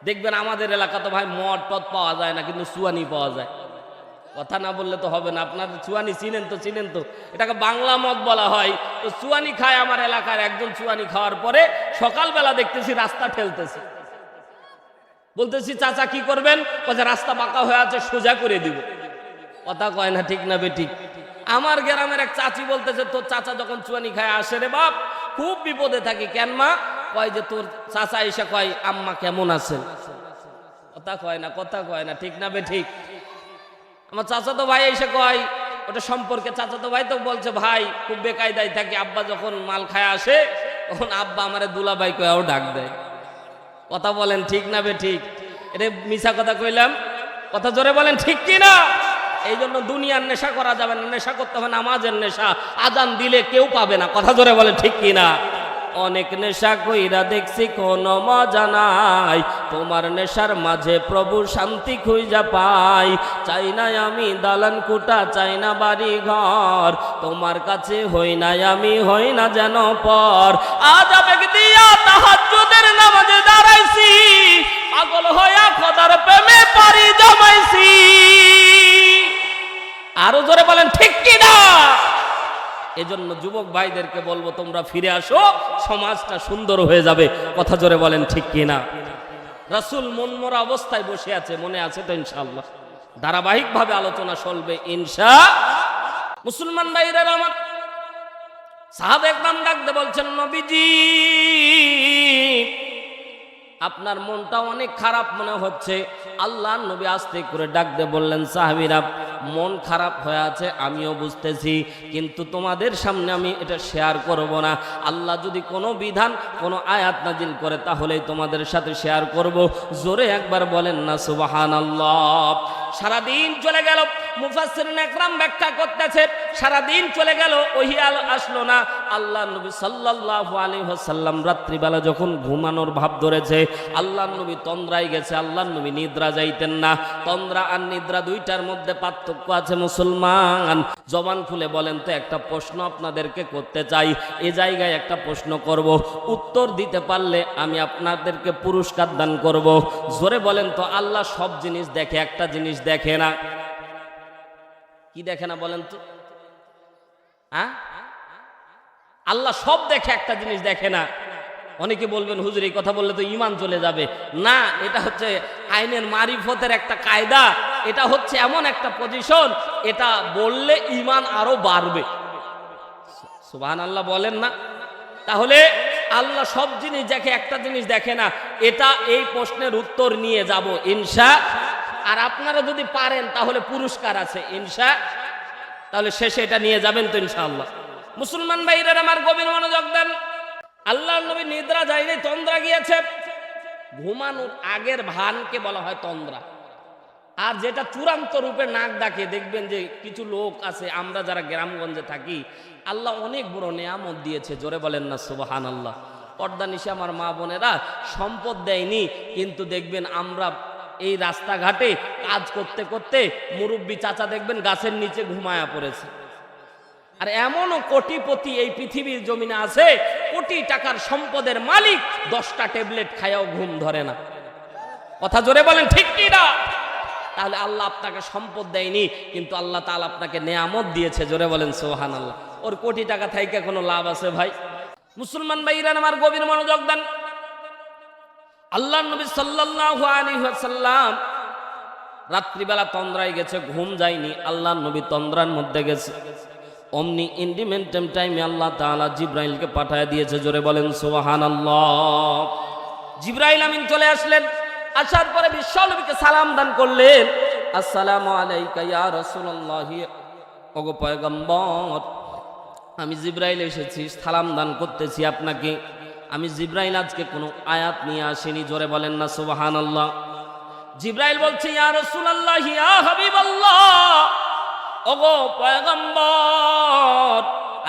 দেখবেন আমাদের এলাকা তো ভাই মদ টদ পাওয়া যায় না, কিন্তু চুয়ানি পাওয়া যায়। কথা না বললে তো হবে না। আপনাদের চুয়ানি চিনেন তো, এটাকে বাংলা মদ বলা হয়। তো চুয়ানি খায় আমার এলাকার একজন। চুয়ানি খাওয়ার পরে সকালবেলা দেখতেছি রাস্তা ঠেলতেছে। বলতেছি চাচা কি করবেন? বলছে রাস্তা বাঁকা হয়ে আছে, সোজা করে দিব। কথা কয় না, ঠিক না বে ঠিক? আমার গ্রামের এক চাচি বলতেছে, তোর চাচা যখন চুয়ানি খায় আসে রে বাপ, খুব বিপদে থাকি। কেন মা? কয় যে তোর চাচা এসে কয় আম্মা কেমন আছেন। কথা কয় না, ঠিক না বে ঠিক? আমার চাচাতো ভাই এসে কয়, ওটা সম্পর্কে চাচাতো ভাই তো বলছে ভাই খুব বেকায়দায় থাকি, আব্বা যখন মাল খায় আসে তখন আব্বা আমারে দুলাভাই কয়েও ডাক দেয়। কথা বলেন, ঠিক না বে ঠিক? এটা মিছা কথা কইলাম? কথা জোরে বলেন, ঠিক কিনা? এই জন্য দুনিয়ার নেশা করা যাবে না, নেশা করতে হবে নামাজের নেশা। আজান দিলে কেউ পাবে না। কথা জোরে বলেন, ঠিক কিনা? অনেক নেশা কইরা দেখছি কোনো মজা নাই, তোমার নেশার মাঝে প্রভু শান্তি খুঁজা পাই। চাই না আমি দালান কুটা, চাই না বাড়ি ঘর, তোমার কাছে হই না আমি, হই না যেন পর। আজ আবেগ দিয়া তাহাজ্জুদের নামাজে দাঁড়াইছি, পাগল হইয়া খোদার প্রেমে পারি জমাইছি। আরো জোরে বলেন ঠিক কি না? এজন্য যুবক ভাইদেরকে বলবো, তোমরা ফিরে আসো, সমাজটা সুন্দর হয়ে যাবে। কথা জোরে বলেন ঠিক কি না? রাসূল মনমরা অবস্থায় বসে আছে, মনে আছে তো? ইনশাআল্লাহ ধারাবাহিকভাবে আলোচনা চলবে মুসলমান ভাইরা আমার, সাহাবা একরাম ডাকতে বলছেন, নবীজি আপনার মনটা অনেক খারাপ মনে হচ্ছে। আল্লাহর নবী আস্তে করে ডাকতে বললেন, সাহাবীরা মন খারাপ হয়ে আছে আমিও বুঝতেছি, কিন্তু তোমাদের সামনে আমি এটা শেয়ার করব না। আল্লাহ যদি কোনো বিধান, কোনো আয়াত নাজিল করে তাহলেই তোমাদের সাথে শেয়ার করব। জোরে একবার বলেন না সুবহানাল্লাহ। সারাদিন চলে গেল, মুফাসসিরিন একরাম ব্যাখ্যা করতেছে, সারাদিন চলে গেল, ওহী আসলো না। আল্লাহর নবী সাল্লাল্লাহু আলাইহি ওয়াসাল্লাম রাত্রিবেলা যখন ঘুমানোর ভাব ধরেছে, আল্লাহর নবী তন্দ্রায় গেছে, আল্লাহর নবী নিদ্রা যাইতেন না। তন্দ্রা আর নিদ্রা দুইটার মধ্যে পার্থক্য আছে মুসলমান। জবান খুলে বলেন তো, একটা প্রশ্ন আপনাদেরকে করতে চাই, এই জায়গায় একটা প্রশ্ন করব, উত্তর দিতে পারলে আমি আপনাদেরকে পুরস্কার দান করব। জোরে বলেন তো, আল্লাহ সব জিনিস দেখে, একটা জিনিস দেখে না। কি দেখে না বলেন তো? হ্যাঁ, আল্লাহ সব দেখে, একটা জিনিস দেখে না। অনেকে বলবেন, হুজুর এই কথা বললে তো ঈমান চলে যাবে। না, এটা হচ্ছে আইনের মারিফতের একটা কায়দা, এটা হচ্ছে এমন একটা পজিশন, এটা বললে ঈমান আরো বাড়বে। সুবহানাল্লাহ বলেন না? তাহলে আল্লাহ সব জিনিস দেখে, একটা জিনিস দেখে না, এটা এই প্রশ্নের উত্তর নিয়ে যাব ইনশাআল্লাহ। আর আপনারা যদি পারেন তাহলে পুরস্কার আছে ইনশাআল্লাহ, তাহলে শেষে এটা নিয়ে যাবেন তো ইনশাআল্লাহ। মুসলমান ভাইরা আমার, গভীর মনোযোগ দেন। আল্লাহর নবী নিদ্রা যায়নি, তন্দ্রা গিয়েছে। ঘুমানোর আগের ভানকে বলা হয় তন্দ্রা। আর যেটা চূড়ান্ত রূপে নাক ডাকে, দেখবেন যে কিছু লোক আছে, আমরা যারা গ্রামগঞ্জে থাকি, আল্লাহ অনেক বড় নেয়ামত দিয়েছে, জোরে বলেন না সুবহানাল্লাহ। পর্দা নিশে আমার মা বোনেরা, সম্পদ দেয়নি, কিন্তু দেখবেন আমরা এই রাস্তাঘাটে কাজ করতে করতে মুরব্বী চাচা দেখবেন গাছের নিচে ঘুমায়া পড়েছে। আর এমনও কোটিপতি এই পৃথিবীর জমিনে আছে, কোটি টাকার সম্পদের মালিক, 10টা ট্যাবলেট খায়াও ঘুম ধরে না। কথা জোরে বলেন ঠিক কি না? তাহলে আল্লাহ আপনাকে সম্পদ দেয়নি, কিন্তু আল্লাহ তাআলা আপনাকে নেয়ামত দিয়েছে, জোরে বলেন সুবহানাল্লাহ। ওর কোটি টাকা থাইকে কোনো লাভ আছে ভাই? মুসলমান ভাইরা আমার, গভীর মনোযোগ দেন। আল্লাহর নবী সাল্লাল্লাহু আলাইহি ওয়াসাল্লাম রাত্রিবেলা তন্দ্রায় গেছে, ঘুম যায়নি, আল্লাহর নবী তন্দ্রার মধ্যে গেছে। অমনি ইন্ডিমেন্টাম টাইমে আল্লাহ তাআলা জিবরাইলকে পাঠিয়ে দিয়েছে, জোরে বলেন সুবহানাল্লাহ। জিবরাইল আমিন চলে আসলেন, আসার পরে বিশ্বনবীকে সালাম দান করলেন, আসসালামু আলাইকা ইয়া রাসূলুল্লাহ, ওগো পয়গম্বর, আমি জিবরাইল এসেছি, সালাম দান করতেছি আপনাকে। আমি জিবরাইল আজকে কোনো আয়াত নিয়ে আসিনি, জোরে বলেন না সুবহানাল্লাহ। জিবরাইল বলছে, ইয়া রাসূলুল্লাহ, ইয়া হাবিবাল্লাহ, ওগো পয়গম্বর,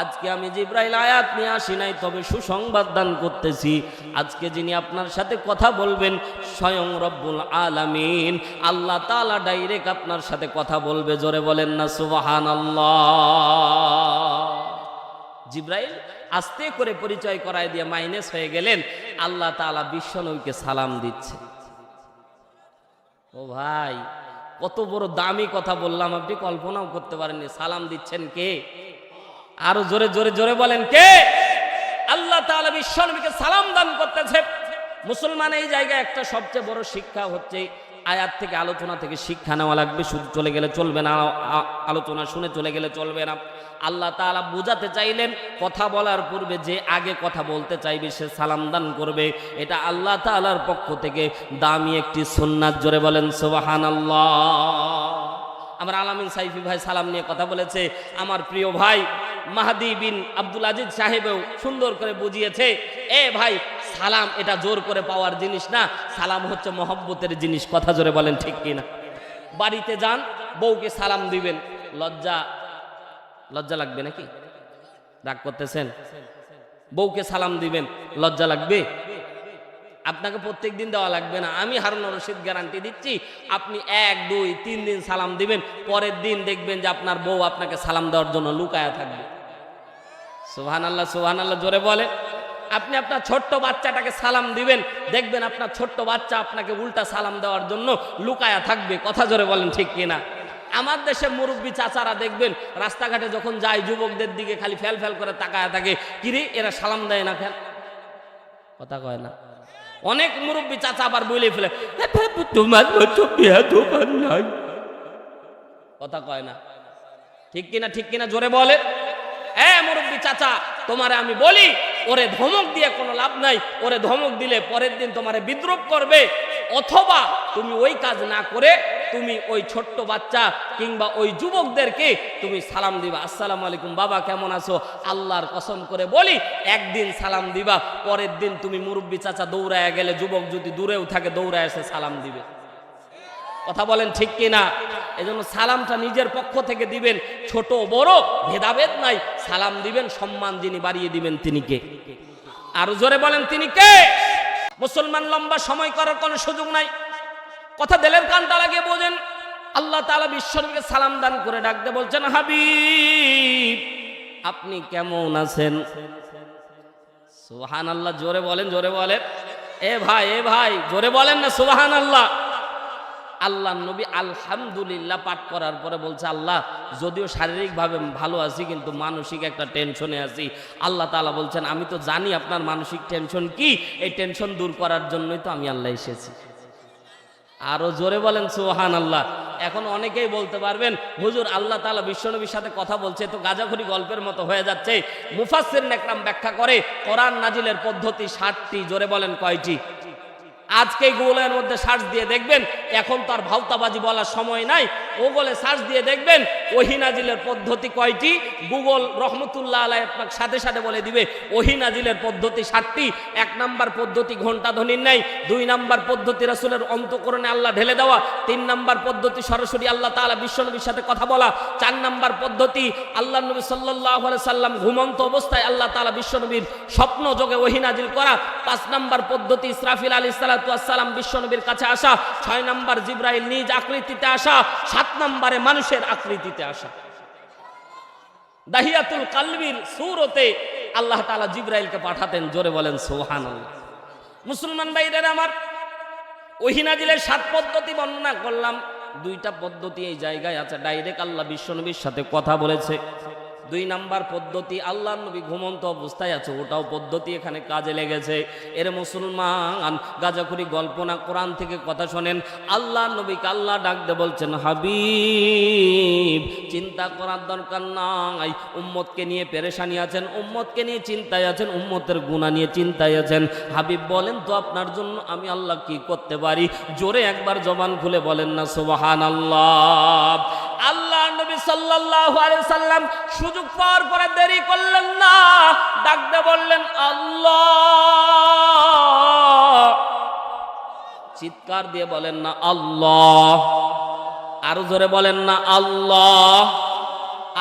আজকে আমি জিবরাইল আয়াত নিয়ে আসি নাই, তবে সুসংবাদ দান করতেছি। আজকে যিনি আপনার সাথে কথা বলবেন স্বয়ং রব্বুল আলামিন, আল্লাহ তাআলা ডাইরেক্ট আপনার সাথে কথা বলবে, জোরে বলেন না সুবহানাল্লাহ। জিবরাইল আস্তে করে পরিচয় করায় দিয়ে মাইনাস হয়ে গেলেন। আল্লাহ তাআলা বিশ্বনবীকে সালাম দিচ্ছে। ও ভাই, কত বড় দামি কথা বললাম, আপনি কল্পনাও করতে পারেননি। সালাম দিচ্ছেন কে? আরো জোরে জোরে জোরে বলেন কে? আল্লাহ তাআলা বিশ্বনবীকে সালাম দান করতেছে। মুসলমান এই জায়গায় একটা সবচেয়ে বড় শিক্ষা হচ্ছে, আয়াত থেকে, আলোচনা থেকে শিক্ষা নেওয়া লাগবে। শুধু চলে গেলে চলবে না, আলোচনা শুনে চলে গেলে চলবে না। আল্লাহ তাআলা বুঝাতে চাইলেন, কথা বলার পূর্বে যে আগে কথা বলতে চাইবে সে সালাম দান করবে। এটা আল্লাহ তাআলার পক্ষ থেকে দামি একটি সুন্নাত, জোরে বলেন সুবহানাল্লাহ। আমার আলামিন সাইফি ভাই সালাম নিয়ে কথা বলেছে, আমার প্রিয় ভাই মাহদি বিন আব্দুল আজিজ সাহেবও সুন্দর করে বুঝিয়েছে, এ ভাই, সালাম এটা জোর করে পাওয়ার জিনিস না, সালাম হচ্ছে মহব্বতের জিনিস। কথা জোরে বলেন ঠিক কিনা? বাড়িতে যান, বউকে সালাম দিবেন, লজ্জা লাগবে নাকি? রাগ করতেছেন? বউকে সালাম দিবেন, লজ্জা লাগবে? আপনাকে প্রত্যেক দিন দেওয়া লাগবে না, আমি হারুন রশিদ গ্যারান্টি দিচ্ছি। আপনি 1 2 3 দিন সালাম দিবেন, পরের দিন দেখবেন যে আপনার বউ আপনাকে সালাম দেওয়ার জন্য লুকায়া থাকবে। সুবহানাল্লাহ, সুবহানাল্লাহ জোরে বলে। আপনি আপনার ছোট্ট বাচ্চাটাকে সালাম দিবেন, দেখবেন আপনার ছোট্ট বাচ্চা আপনাকে উল্টা সালাম দেওয়ার জন্য লুকায়া থাকবে। কথা জোরে বলেন ঠিক কিনা? আমার দেশে মুরব্বী চাচারা দেখবেন রাস্তাঘাটে যখন যায় যুবকদের দিকে খালি ফেল ফেল করে তাকায়া থাকে, কিরে এরা সালাম দেয় না কেন? কথা কয় না। অনেক মুরব্বী চাচা আবার বলে ফেলে, তোমার নাই। কথা কয় না, ঠিক কিনা? ঠিক কিনা জোরে বলে। মুরব্বী চাচা, তোমারে আমি বলি, ওরে ধমক দিয়ে কোনো লাভ নাই। ওরে ধমক দিলে পরের দিন তোমারে বিদ্রুপ করবে, অথবা তুমি ওই কাজ না করে তুমি ওই ছোট্ট বাচ্চা কিংবা ওই যুবকদেরকে তুমি সালাম দিবা, আসসালামু আলাইকুম বাবা কেমন আছো। আল্লাহর কসম করে বলি, একদিন সালাম দিবা, পরের দিন তুমি মুরব্বী চাচা দৌড়ায় গেলে যুবক যদি দূরেও থাকে দৌড়ায় এসে সালাম দিবে। কথা বলেন ঠিক কিনা? এজন্য সালামটা নিজের পক্ষ থেকে দিবেন, ছোট বড় ভেদাভেদ নাই। সালাম দিবেন, সম্মান যিনি বাড়িয়ে দিবেন তিনি কে? আরো জোরে বলেন তিনি কে? মুসলমান লম্বা সময় করার কোনো সুযোগ নাই। কথা দিলের কানটা লাগিয়ে বোঝেন। আল্লাহ তাআলা বিশ্বনবীকে সালাম দান করে ডাকতে বলছেন, হাবিব আপনি কেমন আছেন? সুবহানাল্লাহ জোরে বলেন, জোরে বলেন। এ ভাই জোরে বলেন না সুবহানাল্লাহ। আল্লাহ নবী আলহামদুলিল্লাহ পাঠ করার পরে বলছে, আল্লাহ যদিও শারীরিকভাবে ভালো আছি কিন্তু মানসিক একটা টেনশনে আছি। আল্লাহ তাআলা বলছেন, আমি তো জানি আপনার মানসিক টেনশন কি, এই টেনশন দূর করার জন্যই তো আমি আল্লাহ এসেছি। আরো জোরে বলেন সুবহানাল্লাহ। এখন অনেকেই বলতে পারবেন, হুজুর আল্লাহ তাআলা বিশ্বনবীর সাথে কথা বলছে তো গাজাখুরি গল্পের মতো হয়ে যাচ্ছে। মুফাসসির নেকরাম ব্যাখ্যা করে কোরআন নাজিলের পদ্ধতি 60টি। জোরে বলেন কয়টি? আজকে গুগলের মধ্যে সার্চ দিয়ে দেখবেন, এখন তো আর ভাউতাবাজি বলার সময় নাই, গুগলে সার্চ দিয়ে দেখবেন ওহী নাজিলের পদ্ধতি কয়টি। গুগল রহমতুল্লাহ আলাইহি আপনাকে সাথে সাথে বলে দিবে ওহী নাজিলের পদ্ধতি 60টি। 1 নাম্বার পদ্ধতি ঘণ্টা ধ্বনির নাই, 2 নাম্বার পদ্ধতি রাসূলের অন্তঃকরণে আল্লাহ ঢেলে দেওয়া, 3 নাম্বার পদ্ধতি সরাসরি আল্লাহ তাআলা বিশ্বনবীর সাথে কথা বলা, 4 নাম্বার পদ্ধতি আল্লাহ নবী সাল্লাল্লাহু আলাইহি সাল্লাম ঘুমন্ত অবস্থায় আল্লাহ তাআলা বিশ্বনবীর স্বপ্ন যোগে ওহী নাজিল করা, 5 নাম্বার পদ্ধতি ইসরাফিল আলাইহিস সালাম বিশ্বনবীর কাছে আসা, 6 নাম্বার জিবরাইল নিজ আকৃতিতে আসা, 7 নম্বরে মানুষের আকৃতিতে আসা। দাহিয়াতুল কালবির সূরতে আল্লাহ তাআলা জিবরাইলকে পাঠাতেন। জোরে বলেন সুবহানাল্লাহ। মুসলমান ভাইরা আমার, ওহী নাজিলের 7 পদ্ধতি বর্ণনা করলাম, 2টা পদ্ধতি এই জায়গায় আছে ডাইরেক্ট আল্লাহ বিশ্বনবীর সাথে কথা বলেছে। 2 নাম্বার পদ্ধতি আল্লাহ নবী ঘুমন্ত অবস্থায় আছে, ওটাও পদ্ধতি এখানে কাজে লেগেছে। এর মুসলমান গাজাখুরি গল্প না, কোরআন থেকে কথা শোনেন। আল্লাহ নবীকে আল্লাহ ডাকতে বলছেন, হাবিব চিন্তা করার দরকার নাই, উম্মতকে নিয়ে পেরেশানি আছেন, উম্মতকে নিয়ে চিন্তায় আছেন, উম্মতের গুনাহ নিয়ে চিন্তায় আছেন। হাবিব বলেন তো আপনার জন্য আমি আল্লাহ কি করতে পারি? জোরে একবার জবান খুলে বলেন না সুবহানাল্লাহ। আল্লাহ নবী সাল্লাল্লাহু আলাইহি সাল্লাম সুযোগ পাওয়ার পরে দেরি করলেন না, ডাকতে বললেন আল্লাহ। চিৎকার দিয়ে বলেন না আল্লাহ। আরো জোরে বলেন না আল্লাহ।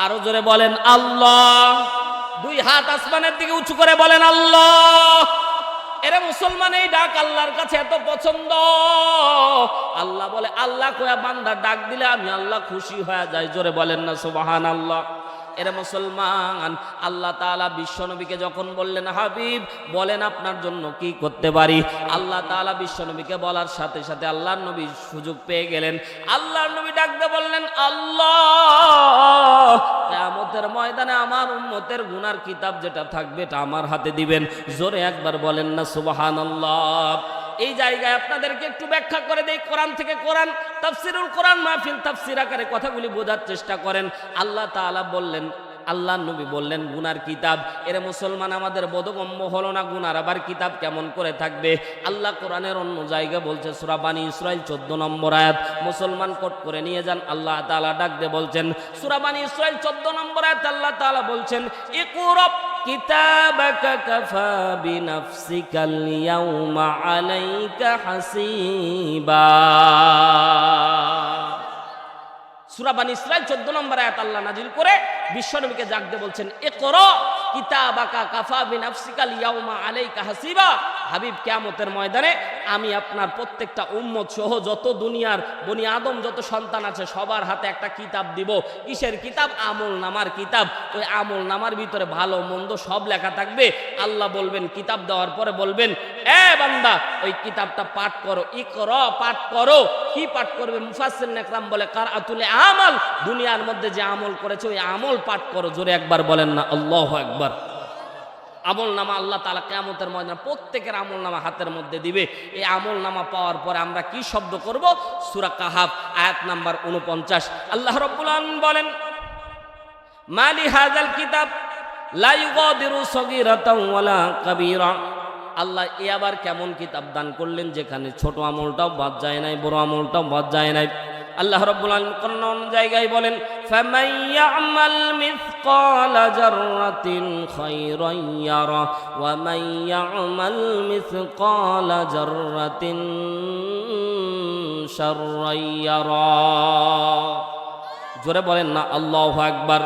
আরো জোরে বলেন আল্লাহ। 2 হাত আসমানের দিকে উঁচু করে বলেন আল্লাহ। এরা মুসলমান, এই ডাক আল্লাহর কাছে এত পছন্দ। আল্লাহ বলে, আল্লাহ কয়া বান্দা ডাক দিলে আমি আল্লাহ খুশি হয়ে যাই। জোরে বলেন না সুবহানাল্লাহ। এরা মুসলমান, আল্লাহ তাআলা বিশ্বনবীকে যখন বললেন, হাবিব বলেন আপনার জন্য কি করতে পারি, আল্লাহ তাআলা বিশ্বনবীকে বলার সাথে সাথে আল্লাহর নবী সুযোগ পেয়ে গেলেন। আল্লাহর নবী ডাকতে বললেন আল্লাহ, কিয়ামতের ময়দানে আমার উম্মতের গুনার কিতাব যেটা থাকবে এটা আমার হাতে দিবেন। জোরে একবার বলেন না সুবহানাল্লাহ। এই জায়গায় আপনাদেরকে একটু ব্যাখ্যা করে দেই, কোরআন থেকে কোরআন, তাফসিরুল কোরআন মাহফিল তাফসির আকারে কথাগুলি বোঝার চেষ্টা করেন। আল্লাহ তাআলা বললেন, আল্লাহ নবী বললেন গুনার কিতাব। এরা মুসলমান, আমাদের বোধগম্য হলো না গুনার আবার কিতাব কেমন করে থাকবে। আল্লাহ কোরআনের অন্য জায়গা বলছে, সূরা বানী ইসরাইল 14 নম্বর আয়াত, মুসলমান কোট করে নিয়ে যান। আল্লাহ তাআলা ডাক দিয়ে বলছেন, সূরা বানী ইসরাইল 14 নম্বর আয়াত আল্লাহ তাআলা বলছেন, ইকরা কিতাবাকা কাফা বিনাফসিকাল ইয়াউমা আলাইকা হাসিবা। সূরা বানী ইসরাইল 14 নম্বর আয়াত আল্লাহ নাজিল করে বিশ্বনবীকে ডাকতে বলছেন, ইকরা কিতাবাকা কাফা বিনাফসিকাল ইয়াউমা আলাইকা হাসিবা। হাবিব, কিয়ামতের ময়দানে আমি আপনার প্রত্যেকটা উম্মত সহ যত দুনিয়ার বনি আদম যত সন্তান আছে সবার হাতে একটা কিতাব দিব। কিসের কিতাব? আমল নামার কিতাব। ওই আমল নামার ভিতরে ভালো মন্দ সব লেখা থাকবে। আল্লাহ বলবেন, কিতাব দেওয়ার পরে বলবেন, এ বান্দা ওই কিতাবটা পাঠ করো, ইকরা, পাঠ করো। কি পাঠ করবে? মুফাসসির নেকরাম বলে কারাতুল আমাল, দুনিয়ার মধ্যে যে আমল করেছে ওই আমল পাঠ করো। জোরে একবার বলেন না আল্লাহু আকবার। আমল নামা আল্লাহ তাআলা কিয়ামতের ময়দানে প্রত্যেকের আমল নামা হাতের মধ্যে দিবে। এই আমল নামা পাওয়ার পরে আমরা কি শব্দ করব? সূরা কাহাফ আয়াত নাম্বার 49 আল্লাহ রাব্বুল আলামিন বলেন, মালি হাযাল কিতাব লা ইউগাদিরু সগীরাতাও ওয়ালা কাবীরা। আল্লাহ এ আবার কেমন কিতাব দান করলেন যেখানে ছোট আমলটাও বাদ যায় নাই, বড় আমলটাও বাদ যায় নাই। আল্লাহ রাব্বুল আলামিন কোন জায়গায় বলেন, ফামান ইয়ামাল মিসকালা জাররাতিন খায়রান ইয়ারা ওয়া মান ইয়ামাল মিসকালা জাররাতিন শাররান ইয়ারা। জোরে বলেন না আল্লাহু আকবার।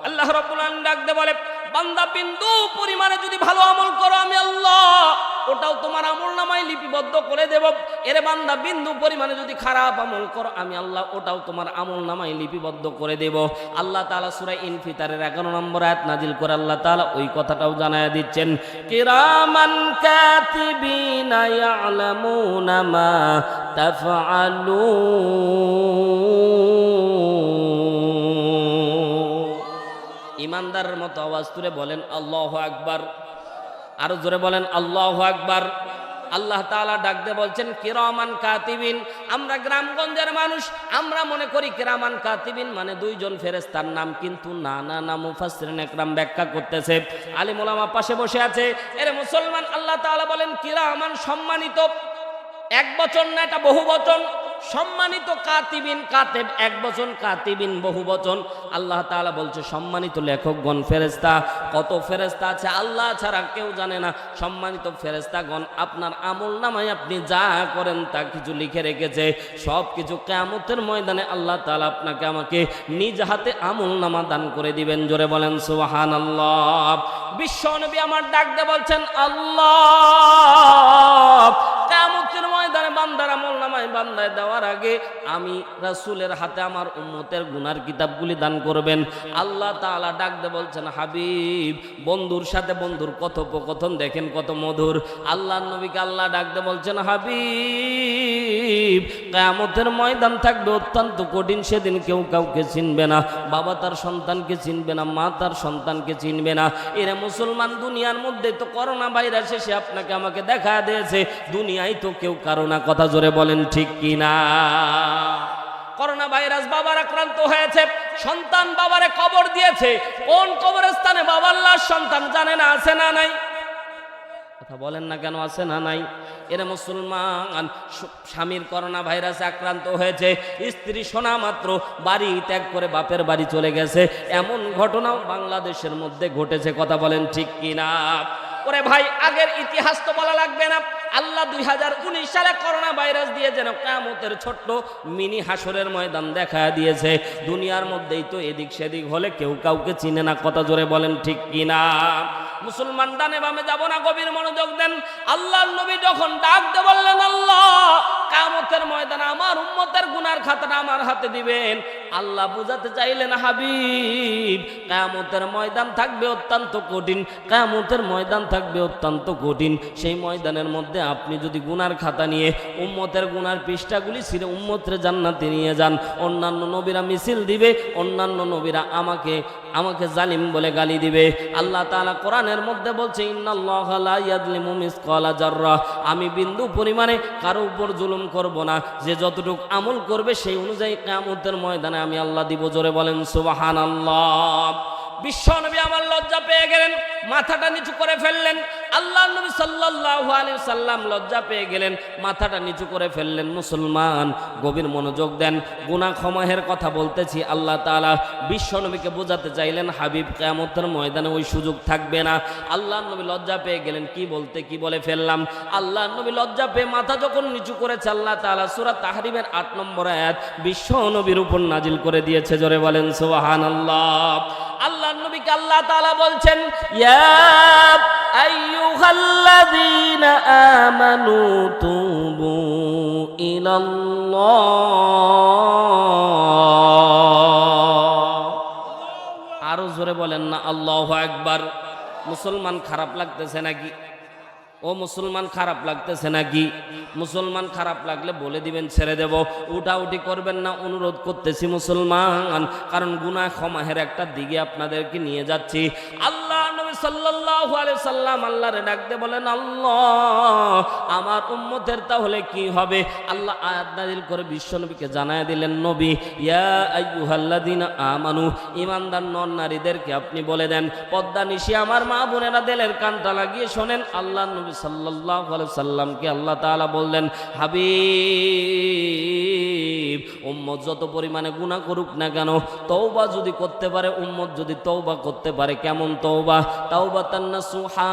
আল্লাহ রাব্বুল আলামিন ডাকতে বলে, বান্দা বিন্দু পরিমাণে যদি ভালো আমল করো আমি আল্লাহ ওটাও তোমার আমল নামায় লিপিবদ্ধ করে দেব। এরে বান্দা বিন্দু পরিমাণে যদি খারাপ আমল করো আমি আল্লাহ ওটাও তোমার আমল নামায় লিপিবদ্ধ করে দেব। আল্লাহ তাআলা সূরা ইনফিতারের 11 নম্বর আয়াত নাজিল করে আল্লাহ তাআলা ওই কথাটাও জানায়া দিচ্ছেন, কিরামান কাতিবিনা ইয়ালামুনা মা তাফআলুন। ইমানদারের মতো আওয়াজ তুলে বলেন আল্লাহু আকবার। আরো জোরে বলেন আল্লাহু আকবার। আল্লাহ তাআলা ডাক দিয়ে বলছেন, কিরামান কাতিবিন। আমরা গ্রামগঞ্জের মানুষ, আমরা মনে করি কিরামান কাতিবিন মানে দুইজন ফেরেশতার নাম, কিন্তু না না না, মুফাসসিরিন একরাম ব্যাখ্যা করতেছে, আলিম উলামা পাশে বসে আছে। এর মুসলমান, আল্লাহ তাআলা বলেন কিরামান সম্মানিত, এক বচন না, এটা বহু বচন। সম্মানিত কাতিবিন, কাতেব এক বচন, কাতিবিন বহু বচন। আল্লাহ তাআলা বলছে সম্মানিত লেখকগণ ফেরেশতা। কত ফেরেশতা আছে আল্লাহ ছাড়া কেউ জানে না। সম্মানিত ফেরেশতাগণ আপনার আমলনামায় আপনি যা করেন তা কিছু লিখে রেখেছে। সব কিছু কিয়ামতের ময়দানে আল্লাহ তাআলা আপনাকে আমাকে নিজ হাতে আমলনামা দান করে দিবেন। জোরে বলেন সুবহানাল্লাহ। বিশ্ব নবী আমার ডাক দিয়ে বলছেন, আল্লাহ কিয়ামতের ময়দানে বান্দার আমলনামায় বান্দায় দেওয়ার আগে আমি রাসূলের হাতে আমার উম্মতের গুনার কিতাবগুলি দান করবেন। আল্লাহ তাআলা ডাক দিয়ে বলছেন, হাবিব বন্ধুর সাথে বন্ধুর কথোপকথন দেখেন কত মধুর। আল্লাহর নবীকে আল্লাহ ডাক দিয়ে বলছেন, হাবিব কিয়ামতের ময়দান থাকবে অত্যন্ত কঠিন। সেদিন কেউ কাউকে চিনবে না, বাবা তার সন্তানকে চিনবে না, মা তার সন্তানকে চিনবে না। এরা মুসলমান, দুনিয়ার মধ্যে তো করোনা ভাইরাস এসে আপনাকে আমাকে দেখা দিয়েছে, দুনিয়ায় তো কেউ কারো না। কথা জোরে বলেন ঠিক কি না? করোনা ভাইরাস বাবার আক্রান্ত হয়েছে, সন্তান বাবারে কবর দিয়েছে। কোন কবরস্থানে বাবার লাশ সন্তান জানে না, আছে না নাই? কথা বলেন না কেন, আছে না নাই? এরা মুসলমান, স্বামীর করোনা ভাইরাসে আক্রান্ত হয়েছে, স্ত্রী শোনা মাত্র বাড়ি ত্যাগ করে বাপের বাড়ি চলে গেছে। এমন ঘটনাও বাংলাদেশের মধ্যে ঘটেছে। কথা বলেন ঠিক কিনা? ওরে ভাই, আগের ইতিহাস তো বলা লাগবে না। আল্লাহ 2019 সালে করোনা ভাইরাস দিয়ে যেন কিয়ামতের ছোট্ট মিনি হাসরের ময়দান দেখা দিয়েছে। দুনিয়ার মধ্যেই তো এদিক সেদিক হলে কেউ কাউকে চিনে না। কথা জোরে বলেন ঠিক কিনা? মুসলমান ডানে বামে যাব না, গভীর মনোযোগ দেন। আল্লাহর নবী যখন ডাক দিয়ে বললেন, আল্লাহ কিয়ামতের ময়দানে আমার উম্মতের গুনার খাতাটা আমার হাতে দিবেন, আল্লাহ বুঝাতে চাইলেন, হাবিব কিয়ামতের ময়দান থাকবে অত্যন্ত কঠিন, কিয়ামতের ময়দান থাকবে অত্যন্ত কঠিন। সেই ময়দানের মধ্যে আপনি যদি গুনার খাতা নিয়ে উম্মতের গুনার পৃষ্ঠাগুলি ছিঁড়ে উম্মতের জান্নাতে নিয়ে যান, অন্যান্য নবীরা মিছিল দিবে, অন্যান্য নবীরা আমাকে জালিম বলে গালি দিবে। আল্লাহ তাআলা কোরআনের মধ্যে বলছে, ইন্নাল্লাহা লা ইয়াযলিমু মিসকালা যাররা। আমি বিন্দু পরিমাণে কারো উপর জুলুম করব না, যে যতটুকু আমল করবে সেই অনুযায়ী কিয়ামতের ময়দানে আমি আল্লাহ দিব। জোরে বলেন সুবহানাল্লাহ। বিশ্ব নবী আমার লজ্জা পেয়ে গেলেন, মাথাটা নিচু করে ফেললেন। আল্লাহ নবী সাল্লাল্লাহু আলাইহি সাল্লাম লজ্জা পেয়ে গেলেন, মাথাটা নিচু করে ফেললেন। মুসলমান গভীর মনোযোগ দেন, গুনাহ ক্ষমাহের কথা বলতেছি। আল্লাহ তাআলা বিশ্ব নবীকে বোঝাতে চাইলেন, হাবিব কিয়ামতের ময়দানে ওই সুযোগ থাকবে না। আল্লাহ নবী লজ্জা পেয়ে গেলেন, কি বলে ফেললাম। আল্লাহ নবী লজ্জা পেয়ে মাথা যখন নিচু করেছে, আল্লাহ তাআলা সূরা তাহরিমের 8 নম্বর আয়াত বিশ্ব নবীর উপর নাজিল করে দিয়েছে। জোরে বলেন সুবহানাল্লাহ। আল্লাহর নবীকে আল্লাহ তাআলা বলছেন, ইয়া আইয়ুহাল্লাযীনা আমানু তুবু ইলাল্লাহ। আরো জোরে বলেন না আল্লাহু আকবার। মুসলমান খারাপ লাগতেছে নাকি? ও মুসলমান খারাপ লাগতেছে নাকি? মুসলমান খারাপ লাগলে বলে দিবেন, ছেড়ে দেব। উঠাউঠি করবেন না, অনুরোধ করতেছি মুসলমান, কারণ গুনাহ ক্ষমাহের একটা দিকে আপনাদেরকে নিয়ে যাচ্ছি। আল্লাহ নবী সাল্লাল্লাহু আলাইহি সাল্লাম আল্লাহরে ডাক দিয়ে বলেন, আল্লাহ আমার উম্মতের তাহলে কি হবে? আল্লাহ আয়াত নাযিল করে বিশ্ব নবীকে জানায় দিলেন, নবী ইয়া আইয়ুহাল্লাযীনা আমানু, ঈমানদার নর নারীদেরকে আপনি বলে দেন, পর্দা নিশি আমার মা বোনেরা দিলের কানটা লাগিয়ে শোনেন। আল্লাহ নবী সাল্লাল্লাহু আলাইহি সাল্লামকে আল্লাহ তাআলা বললেন, হাবিব উম্মত যত পরিমাণে গুনাহ করুক না কেন, তওবা যদি করতে পারে, উম্মত যদি তওবা করতে পারে, কেমন তওবা? তাওবাতান নাসুহা,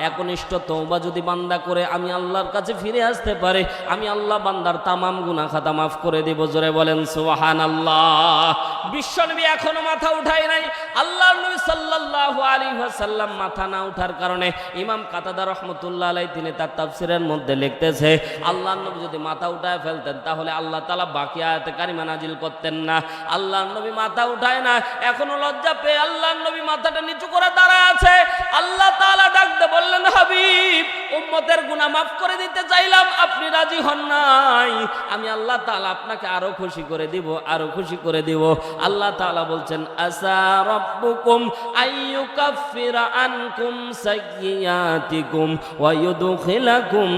একনিষ্ঠ তওবা যদি বান্দা করে, আমি আল্লাহর কাছে ফিরে আসতে পারে, আমি আল্লাহ বান্দার তামাম গুনাহ খাতা মাফ করে দিব। জোরে বলেন সুবহানাল্লাহ। বিশ্বনবী এখনো মাথা উঠায় নাই। আল্লাহর নবী সাল্লাল্লাহু আলাইহি ওয়াসাল্লাম মাথা না ওঠার কারণে ইমাম কাতাদা রাহমাতুল্লাহ আলাইহি তিনি তার তাফসীরের মধ্যে লিখতেছে, আল্লাহর নবী যদি মাথা উঠায় ফেলতেন তাহলে আল্লাহ তাআলা বাকি আয়াতে কারিমা নাজিল করতেন না। আল্লাহর নবী মাথা উঠায় না, এখনো লজ্জা পেয়ে আল্লাহর নবী মাথাটা নিচু করে দাঁড়ায় আছে। আল্লাহ তাআলা ডাকতে বললেন, হাবিব উম্মতের গুনাহ মাফ করে দিতে চাইলাম, আপনি রাজি হন নাই, আমি আল্লাহ তাআলা আপনাকে আরো খুশি করে দিব, আরো খুশি করে দিব। আল্লাহ তাআলা বলছেন, আসা রাব্বুকুম আইয়ুকাফিরা আনকুম সাইয়্যাতিকুম ওয়া ইউদখিলাকুম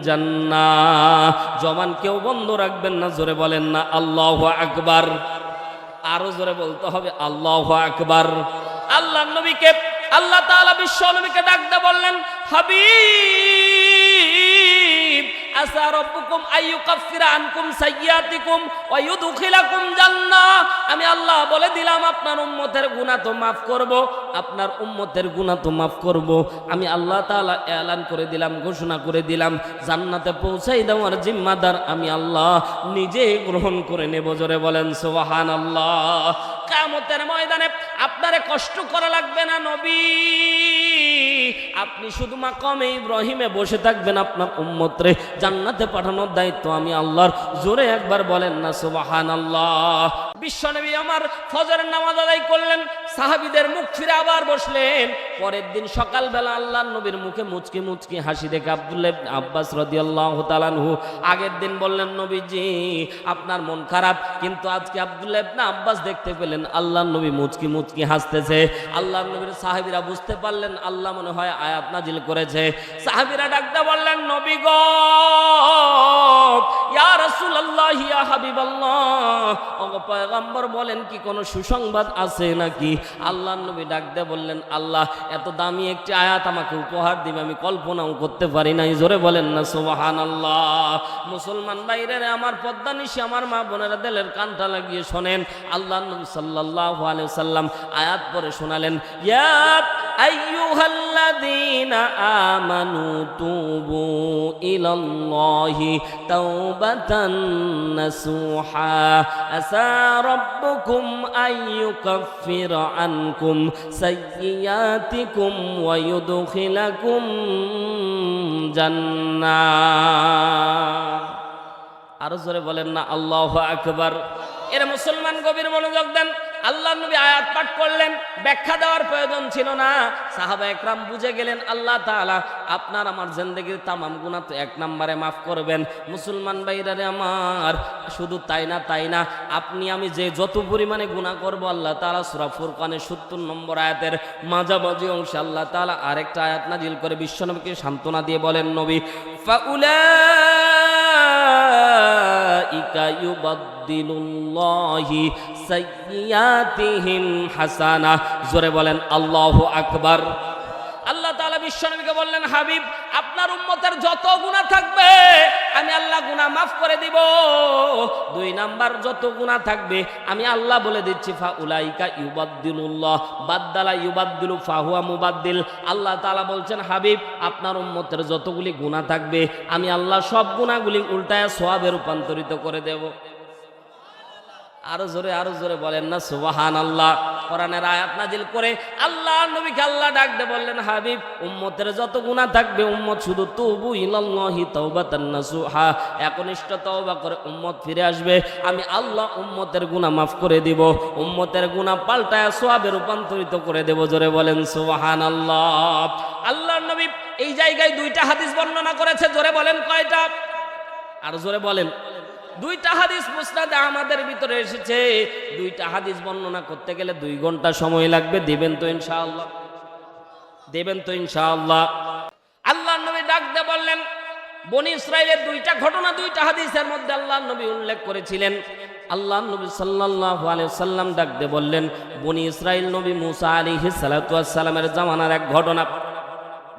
জান্নাহ। জবান কেউ বন্ধ রাখবেন না, জোরে বলেন না আল্লাহু আকবার। আরো জোরে বলতে হবে আল্লাহু আকবার। আল্লাহর নবীকে আল্লাহ তাআলা বিশ্ব নবীকে ডাকতে বললেন, হাবিব আসা রাব্বুকুম আইয়ুকাফিরা আনকুম সাইয়্যাতিকুম ওয়া ইউদখিলাকুম জান্নাহ। আমি আল্লাহ বলে দিলাম আপনার উম্মতের গুনাহ তো মাফ করব, আপনার উম্মতের গুনাহ তো মাফ করব। আমি আল্লাহ তাআলা এলান করে দিলাম, ঘোষণা করে দিলাম, জান্নাতে পৌঁছাই দেওয়ার জিম্মাদার আমি আল্লাহ নিজে গ্রহণ করে নেব। জোরে বলেন সুবহানাল্লাহ। কিয়ামতের ময়দানে আপনারে কষ্ট করা লাগবে না নবী, আপনি শুধু মাকামে ইব্রাহিমে বসে থাকবেন, আপনার উম্মতরে জান্নাতে পাঠানোর দায়িত্ব আমি আল্লাহর। জোরে একবার বলেন না সুবহানাল্লাহ। বিশ্বনবী আমার ফজরের নামাজ আদায় করলেন, সাহাবীদের মুখ ফিরে আবার বসলেন। পরের দিন সকালবেলা আল্লাহর নবীর মুখে মুচকি মুচকি হাসি দেখে আব্দুল্লাহ ইবনে আব্বাস রাদিয়াল্লাহু তাআলা আনহু আগের দিন বললেন, নবীজি আপনার মন খারাপ, কিন্তু আজকে আব্দুল্লাহ ইবনে আব্বাস দেখতে পেলেন আল্লাহর নবী মুচকি মুচকি হাসতেছে। আল্লাহর নবীর সাহাবীরা বুঝতে পারলেন আল্লাহ মনে হয় আয়াত নাজিল করেছে। সাহাবীরা ডাকতে বললেন, নবী গো, ইয়া রাসূলুল্লাহ, ইয়া হাবিবাল্লাহ, ওগো পয়গম্বর বলেন কি কোনো সুসংবাদ আছে নাকি? আল্লাহর নবী ডাকতে বললেন, আল্লাহ এত দামি একটি আয়াত আমাকে উপহার দিবে আমি কল্পনাও করতে পারি নাই। জোরে বলেন না সুবহানাল্লাহ। মুসলমান বাইরে আমার পর্দা নিশি আমার মা বোনেরা দিলের কানটা লাগিয়ে শোনেন। আল্লাহর নবী সাল্লাল্লাহু আলাইহি ওয়াসাল্লাম আয়াত পড়ে শোনালেন, ইয়া আইয়ুহাল্লাযীনা আমানু তুবু ইলাল্লাহি তাওবাতান নাসুহা আসা রাব্বুকুম আইয়ুকাফিরা আনকুম সাইয়্যাতিকুম ওয়া ইউদখিলাকুম জান্নাহ। আরো জোরে বলেন না আল্লাহু আকবার। এর মুসলমান গভীর মনোযোগ দেন। আল্লাহর নবী আয়াত পাঠ করলেন, ব্যাখ্যা দেওয়ার প্রয়োজন ছিল না। সাহাবা একরাম বুঝে গেলেন আল্লাহ তাআলা আপনার আমার জিন্দেগীর তামাম গুনাহ তো এক নম্বরে মাফ করবেন। মুসলমান ভাইরারে আমার, শুধু তাই না, আপনি আমি যে যত পরিমাণে গুনাহ করব আল্লাহ তাআলা সূরা ফুরকানের ৭০ নম্বর আয়াতের মাঝামাঝি অংশে আল্লাহ তাআলা আরেকটা আয়াত নাজিল করে বিশ্বনবীকে সান্ত্বনা দিয়ে বলেন, নবী ফাউলাইকা ইউবাদদিলুল্লাহি সাইয়্যাতিহিম হাসানাহ। জোরে বলেন আল্লাহু আকবার। আল্লাহ তাআলা বিশ্বনবীকে বললেন, হাবিব আপনার উম্মতের যত গুনাহ থাকবে আমি আল্লাহ গুনাহ মাফ করে দিব। ২ নাম্বার, যত গুনাহ থাকবে আমি আল্লাহ বলে দিচ্ছি ফাউলাইকা ইউবাদদিলুল্লাহ, বাদদালা ইউবাদদিলু ফাহুয়া মুবাদদিল। আল্লাহ তাআলা বলছেন, হাবিব আপনার উম্মতের যতগুলি গুনাহ থাকবে আমি আল্লাহ সব গুনাহগুলি উল্টায় সওয়াবে রূপান্তরিত করে দেব। আরো জোরে বলেন না সুবহানাল্লাহ। কোরআনের আয়াত নাজিল করে আল্লাহ নবীকে আল্লাহ ডাক দিয়ে বললেন, হাবিব, উম্মতের যত গুনাহ থাকবে উম্মত শুধু তুবু ইলাল্লাহি তাওবাতান নাসুহা, একনিষ্ঠ তওবা করে উম্মত ফিরে আসবে, আমি আল্লাহ উম্মতের গুনাহ মাফ করে দিব, উম্মতের গুনাহ পাল্টায় সওয়াবে রূপান্তরিত করে দেব। জোরে বলেন সুবহানাল্লাহ। আল্লাহর নবী এই জায়গায় দুইটা হাদিস বর্ণনা করেছে। জোরে বলেন কয়টা? আর জোরে বলেন। দুইটা হাদিস মুসনাদে আহমদের ভিতরে এসেছে। দুইটা হাদিস বর্ণনা করতে গেলে 2 ঘন্টা সময় লাগবে। দিবেন তো ইনশাআল্লাহ? দেবেন তো ইনশাআল্লাহ? আল্লাহর নবী ডাক দিয়ে বললেন, বনি ইসরাইলের দুইটা ঘটনা দুইটা হাদিসের মধ্যে আল্লাহর নবী উল্লেখ করেছিলেন। আল্লাহর নবী সাল্লাল্লাহু আলাইহি ওয়াসাল্লাম ডাক দিয়ে বললেন, বনি ইসরাইল নবী মুসা আলাইহিস সালাতু ওয়াস সালামের জামানার এক ঘটনা।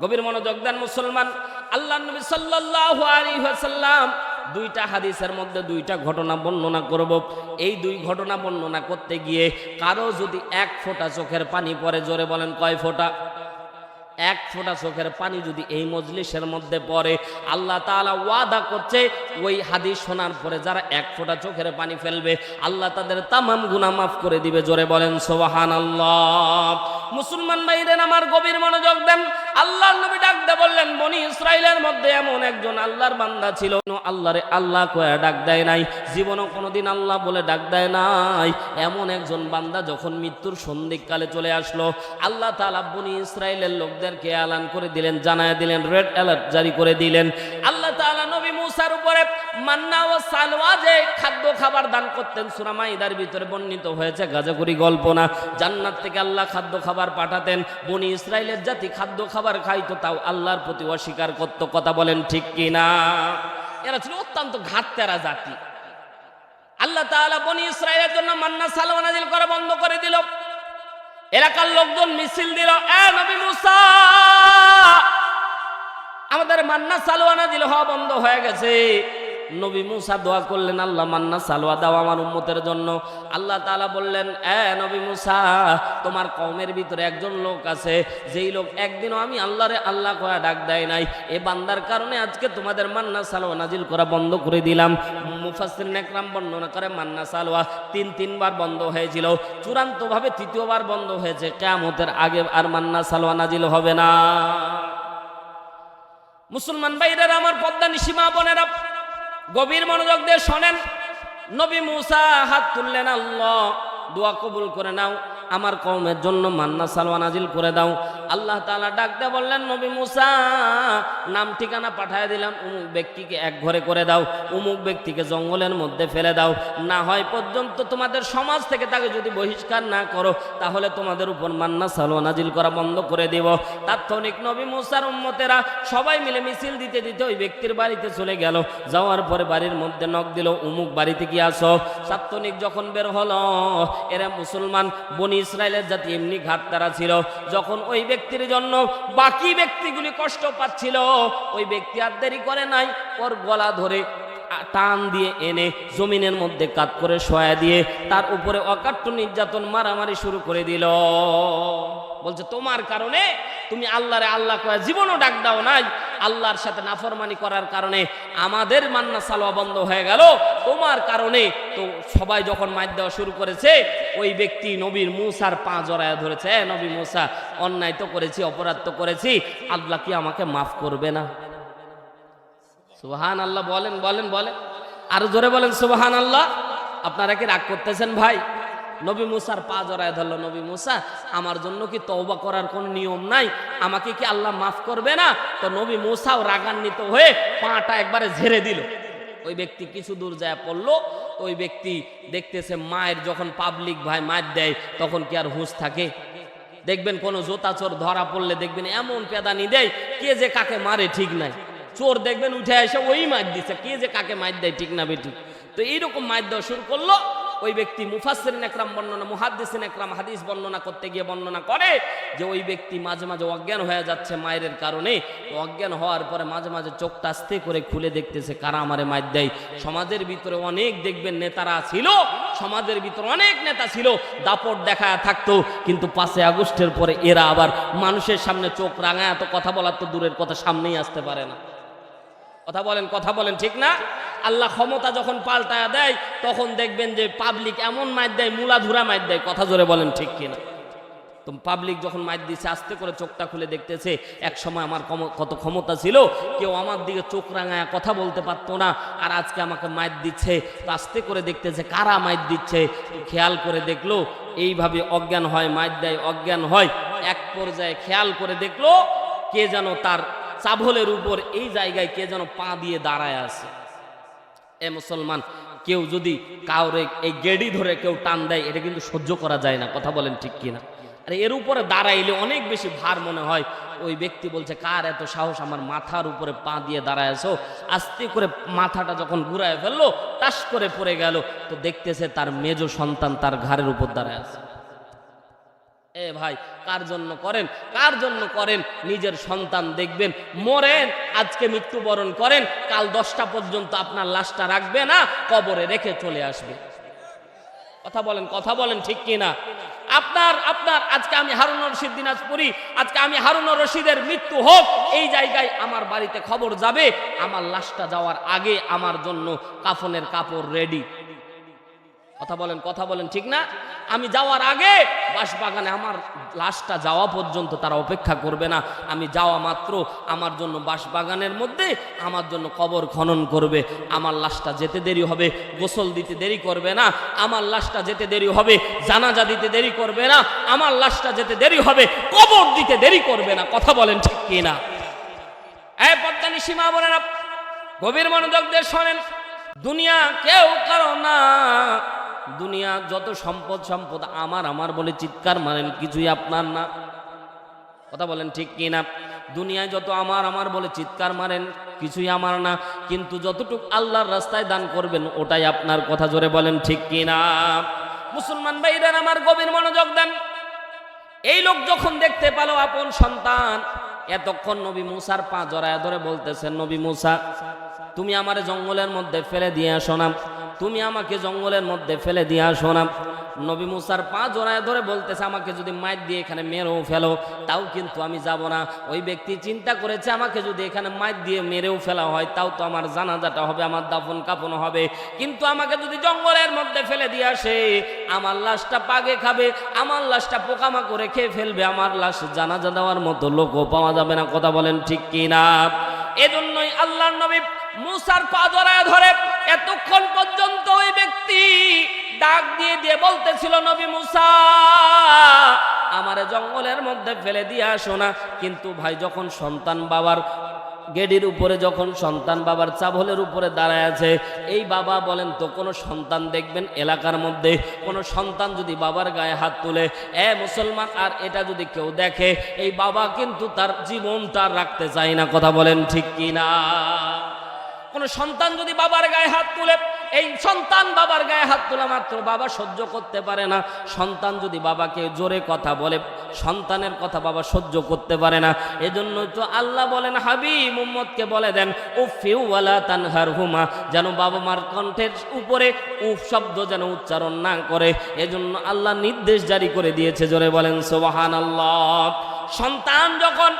গভীর মনোযোগ দেন মুসলমান। আল্লাহর নবী সাল্লাল্লাহু আলাইহি ওয়াসাল্লাম দুইটা হাদিসের মধ্যে দুইটা ঘটনা বর্ণনা করব। এই 2 ঘটনা বর্ণনা করতে গিয়ে কারো যদি 1 ফোঁটা চোখের পানি পড়ে, জোরে বলেন কয় ফোঁটা? 1 ফোঁটা চোখের পানি যদি এই মজলিসের মধ্যে পড়ে, আল্লাহ তাআলা ওয়াদা করছে ওই হাদিস শোনার পরে যারা 1 ফোঁটা চোখের পানি ফেলবে আল্লাহ তাদের তামাম গুনাহ মাফ করে দিবে। জোরে বলেন সুবহানাল্লাহ। মুসলমান ভাইরা আমার গভীর মনোযোগ দেন। আল্লাহর নবী ডাক দিয়ে বললেন, বনি ইসরাইলের মধ্যে এমন একজন আল্লাহর বান্দা ছিল, আল্লাহরে আল্লাহ কয়ে ডাক দেয় নাই, জীবনও কোনোদিন আল্লাহ বলে ডাক দেয় নাই। এমন একজন বান্দা যখন মৃত্যুর সন্ধিকালে চলে আসলো, আল্লাহ তাআলা বনি ইসরাইলের লোকদেরকে এলান করে দিলেন, জানায় দিলেন, রেড অ্যালার্ট জারি করে দিলেন। আল্লাহ তাআলা নবী মুসার উপরে মান্না ও সালওয়া যে খাদ্য খাবার দান করতেন, সূরা মাইদার ভিতরে বর্ণিত হয়েছে, গাজাগুরি গল্প না। জান্নাত থেকে আল্লাহ খাদ্য খাবার পাঠাতেন। বনি ইসরাইলের জাতি খাদ্য খাবার খাইতো, তাও আল্লাহর প্রতি অস্বীকার করত। কথা বলেন ঠিক কিনা? এরা ছিল অত্যন্ত ঘাটতেরা জাতি। আল্লাহ তাআলা বনি ইসরাইলের জন্য মান্না সালওয়া নাজিল করা বন্ধ করে দিল। এলাকার লোকজন মিছিল দিল, এ নবী মুসা, আমাদের মান্না সালওয়া নাজিল হওয়া বন্ধ হয়ে গেছে। নবী মুসা দোয়া করলেন, আল্লাহ মান্না সালওয়া দাও আমার উম্মতের জন্য। আল্লাহ তাআলা বললেন, এ নবী মুসা, তোমার কওমের ভিতরে একজন লোক আছে, যেই লোক একদিনও আমি আল্লাহরে আল্লাহ কয়া ডাক দেয় নাই, এই বান্দার কারণে আজকে তোমাদের মান্না সালওয়া নাজিল করা বন্ধ করে দিলাম। মুফাসসিরিন ইকরাম বর্ণনা করে মান্না সালওয়া 3বার বন্ধ হয়েছিল, চূড়ান্তভাবে 3য়বার বন্ধ হয়েছে। কিয়ামতের আগে আর মান্না সালওয়া নাজিল হবে না। মুসলমান ভাইরা আমার, পদ্মা নিশিমা বোনেরা, গভীর মনোযোগ দিয়ে শোনেন। নবী মুসা হাত তুললেন, আল্লাহ দোয়া কবুল করে নাও, আমার কওমের জন্য মান্না সালওয়া নাজিল করে দাও। আল্লাহ তাআলা ডাক দিয়ে বললেন, নবী মুসা, নাম ঠিকানা পাঠিয়ে দিলাম, অমুক ব্যক্তিকে এক ঘরে করে দাও, অমুক ব্যক্তিকে জঙ্গলের মধ্যে ফেলে দাও, না হয় পর্যন্ত তোমাদের সমাজ থেকে তাকে যদি বহিষ্কার না করো তাহলে তোমাদের উপর মান্না সালওয়া নাজিল করা বন্ধ করে দেব। তাৎক্ষণিক নবী মুসার উম্মতেরা সবাই মিলে মিছিল দিতে দিতে ওই ব্যক্তির বাড়িতে চলে গেল। যাওয়ার পরে বাড়ির মধ্যে নক দিল, অমুক বাড়িতে কি আসো? তাৎক্ষণিক যখন বের হলো, এরা মুসলমান বনি ইসরাইলের জাতি এমনি ঘাটতারা ছিল, যখন ওই ব্যক্তির জন্য বাকি ব্যক্তিগুলি কষ্ট পাচ্ছিল, ওই ব্যক্তি আর দেরি করে নাই, ওর গলা ধরে টান দিয়ে এনে জমিনের মধ্যে কাত করে শোয়া দিয়ে তার উপরে অকাট্য নির্যাতন মারামারি শুরু করে দিল। বলছে, তোমার কারণে তুমি আল্লাহরে আল্লাহ কয়া জীবনও ডাক দাও নাই, আল্লাহর সাথে নাফরমানি করার কারণে আমাদের মান্না সালওয়া বন্ধ হয়ে গেল, তোমার কারণে। তো সবাই যখন মাইর দেওয়া শুরু করেছে, ওই ব্যক্তি নবীর মুসার পা জড়ায় ধরেছে, নবী মুসা, অন্যায় তো করেছি, অপরাধ তো করেছি, আল্লাহ কি আমাকে মাফ করবে না? সুবহানাল্লাহ বলেন বলেন বলেন, আরো জোরে বলেন সুবহানাল্লাহ। আপনারা কি রাগ করতেছেন ভাই? নবী মুসার পা জড়ায় ধরলো, নবী মুসা, আমার জন্য কি তওবা করার কোন নিয়ম নাই? আমাকে কি আল্লাহ মাফ করবে না? তো নবী মুসাও রাগান্বিত হয়ে পাটা একবারে ঝেড়ে দিল। ওই ব্যক্তি কিছু দূর যায় পড়লো। ওই ব্যক্তি দেখতেছে মায়ের যখন পাবলিক ভাই মার দেয় তখন কি আর হুঁশ থাকে? দেখবেন কোন জোতা চোর ধরা পড়লে দেখবেন এমন পেদানি দেয়, কে যে কাকে মারে ঠিক নাই। চোর দেখবেন উঠে এসে ওই মার দিচ্ছে, কে যে কাকে মার দেয় ঠিক না বেটি। তো এইরকম মার দেওয়া শুরু করলো। ওই ব্যক্তি মুফাসসিরিন ইকরাম বর্ণনা, মুহাদ্দিসিন ইকরাম হাদিস বর্ণনা করতে গিয়ে বর্ণনা করে যে ওই ব্যক্তি মাঝে মাঝে অজ্ঞান হয়ে যাচ্ছে মায়ের কারণে। অজ্ঞান হওয়ার পরে মাঝে মাঝে চোখটা আস্তে করে খুলে দেখতেছে কারা আমারে মার দেয়। সমাজের ভিতরে অনেক দেখবেন নেতারা ছিল, সমাজের ভিতরে অনেক নেতা ছিল, দাপট দেখায় থাকতো, কিন্তু 5 আগস্টের পরে এরা আবার মানুষের সামনে চোখ রাঙায়, এত কথা বলার তো দূরের কথা, সামনেই আসতে পারে না। কথা বলেন ঠিক না? আল্লাহ ক্ষমতা যখন পাল্টায়া দেয় তখন দেখবেন যে পাবলিক এমন মাইর দেয়, মুলাধুরা মাইর দেয়। কথা জোরে বলেন ঠিক কিনা? তো পাবলিক যখন মাইর দিচ্ছে আস্তে করে চোখটা খুলে দেখতেছে এক সময় আমার কত ক্ষমতা ছিল, কেউ আমার দিকে চোখ রাঙায় কথা বলতে পারতো না, আর আজকে আমাকে মাইর দিচ্ছে। তো আস্তে করে দেখতেছে কারা মাইর দিচ্ছে, খেয়াল করে দেখলো এইভাবে অজ্ঞান হয়, মাইর দেয়, অজ্ঞান হয়। এক পর্যায়ে খেয়াল করে দেখলো কে যেন তার চাভলের উপর এই জায়গায় কে যেন পা দিয়ে দাঁড়ায় আছে। এ মুসলমান, কেউ যদি কাউরে এই গেড়ি ধরে কেউ টান দেয় এটা কিন্তু সহ্য করা যায় না। কথা বলেন ঠিক কিনা? আর এর উপরে দাঁড়াইলে অনেক বেশি ভার মনে হয়। ওই ব্যক্তি বলছে কার এত সাহস আমার মাথার উপরে পা দিয়ে দাঁড়ায় আছো? আস্তে করে মাথাটা যখন ঘুরায় ফেললো টাস করে পড়ে গেল। তো দেখতেছে তার মেজ সন্তান তার ঘাড়ের উপর দাঁড়ায় আছে। এ ভাই, কার জন্য করেন? কার জন্য করেন? নিজের সন্তান দেখবেন মরেন, আজকে মৃত্যুবরণ করেন, কাল 10টা পর্যন্ত আপনার লাশটা রাখবে না, কবরে রেখে চলে আসবে। কথা বলেন, কথা বলেন ঠিক কিনা? আপনার আজকে আমি হারুনুর রশিদ দিনাজপুরি, আজকে আমি হারুনুর রশিদের মৃত্যু হোক, এই জায়গায় আমার বাড়িতে খবর যাবে, আমার লাশটা যাওয়ার আগে আমার জন্য কাফনের কাপড় রেডি। কথা বলেন, কথা বলেন ঠিক না? আমি যাওয়ার আগে বাঁশবাগানে আমার লাশটা যাওয়া পর্যন্ত তারা অপেক্ষা করবে না। আমি যাওয়া মাত্র আমার জন্য বাঁশবাগানের মধ্যে আমার জন্য কবর খনন করবে। আমার লাশটা যেতে দেরি হবে, গোসল দিতে দেরি করবে না। আমার লাশটা যেতে দেরি হবে, জানাজা দিতে দেরি করবে না। আমার লাশটা যেতে দেরি হবে, কবর দিতে দেরি করবে না। কথা বলেন ঠিক কিনা? এই পদ্মানি সীমা বোনেরা, গভীর মনোযোগ দিয়ে শোনেন। দুনিয়া কেউ কারো না, দুনিয়া যত সম্পদ আমার বলে চিৎকার মারেন, কিছুই আপনার না। কথা বলেন ঠিক কিনা? দুনিয়ায় যত আমার বলে চিৎকার মারেন, কিছুই আমার না। কিন্তু যতটুক আল্লাহর রাস্তায় দান করবেন ওটাই আপনার। কথা জোরে বলেন ঠিক কিনা? মুসলমান ভাইরা আমার, গভীর মনোযোগ দেন। এই লোক যখন দেখতে পেল আপন সন্তান, এতক্ষণ নবী মুসার পা জড়ায় ধরে বলতেছেন, নবী মুসা তুমি আমারে জঙ্গলের মধ্যে ফেলে দিয়ে আসো না, তুমি আমাকে জঙ্গলের মধ্যে ফেলে দিয়ে আসো না। নবী মুসার পা জড়ায় ধরে বলতেছে আমাকে যদি মাইর দিয়ে এখানে মেরেও ফেলো তাও কিন্তু আমি যাব না। ওই ব্যক্তি চিন্তা করেছে আমাকে যদি এখানে মাইর দিয়ে মেরেও ফেলা হয় তাও তো আমার জানাজাটা হবে, আমার দাফন কাফন হবে। কিন্তু আমাকে যদি জঙ্গলের মধ্যে ফেলে দিয়ে আসে আমার লাশটা পাগে খাবে, আমার লাশটা পোকামাকড়ে খেয়ে ফেলবে, আমার লাশ জানাজা দেওয়ার মতো লোকও পাওয়া যাবে না। কথা বলেন ঠিক কিনা? এজন্যই আল্লাহর নবী মুসার পা জড়ায় ধরে এতক্ষণ পর্যন্ত ওই ব্যক্তি ডাক দিয়ে দিয়ে বলতেছিল, নবী মুসা আমারে জঙ্গলের মধ্যে ফেলে দিয়ে আসো না। কিন্তু ভাই যখন সন্তান বাবার গেডির উপরে, যখন সন্তান বাবার চাভলের উপরে দাঁড়ায় আছে, এই বাবা বলেন তো কোনো সন্তান দেখবেন এলাকার মধ্যে কোনো সন্তান যদি বাবার গায়ে হাত তুলে, এ মুসলমান, আর এটা যদি কেউ দেখে এই বাবা কিন্তু তার জীবনটা রাখতে চায় না। কথা বলেন ঠিক কিনা? কোনো সন্তান যদি বাবার গায়ে হাত তুলে, এই সন্তান বাবার গায়ে হাত তোলা মাত্র বাবা সহ্য করতে পারে না। সন্তান যদি বাবাকে জোরে কথা বলে, সন্তানের কথা বাবা সহ্য করতে পারে না। এজন্য তো আল্লাহ বলেন হাবিব উম্মতকে বলে দেন উফিউ ওয়ালা তানহারহুমা, যেন বাবা মার কণ্ঠের উপরে উফ শব্দ যেন উচ্চারণ না করে। এজন্য আল্লাহ নির্দেশ জারি করে দিয়েছে। জোরে বলেন সুবহানাল্লাহ। সন্তান যখন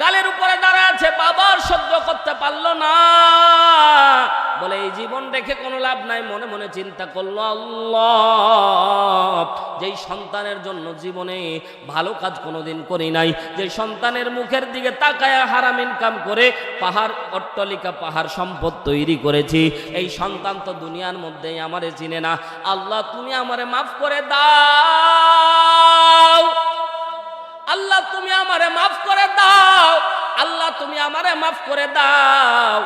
গালের উপরে দাঁড়ায় আছে, বাবার সহ্য করতে পারলো না, বলে এই জীবন রেখে কোনো লাভ নাই। মনে মনে চিন্তা করলো, আল্লাহ যেই সন্তানের জন্য জীবনে ভালো কাজ কোনোদিন করি নাই, যে সন্তানের মুখের দিকে তাকায়া হারাম ইনকাম করে পাহাড় অট্টালিকা পাহাড় সম্পদ তৈরি করেছি, এই সন্তান তো দুনিয়ার মধ্যেই আমারে চিনে না। আল্লাহ তুমি আমারে মাফ করে দাও, আল্লাহ তুমি আমারে মাফ করে দাও, আল্লাহ তুমি আমারে মাফ করে দাও।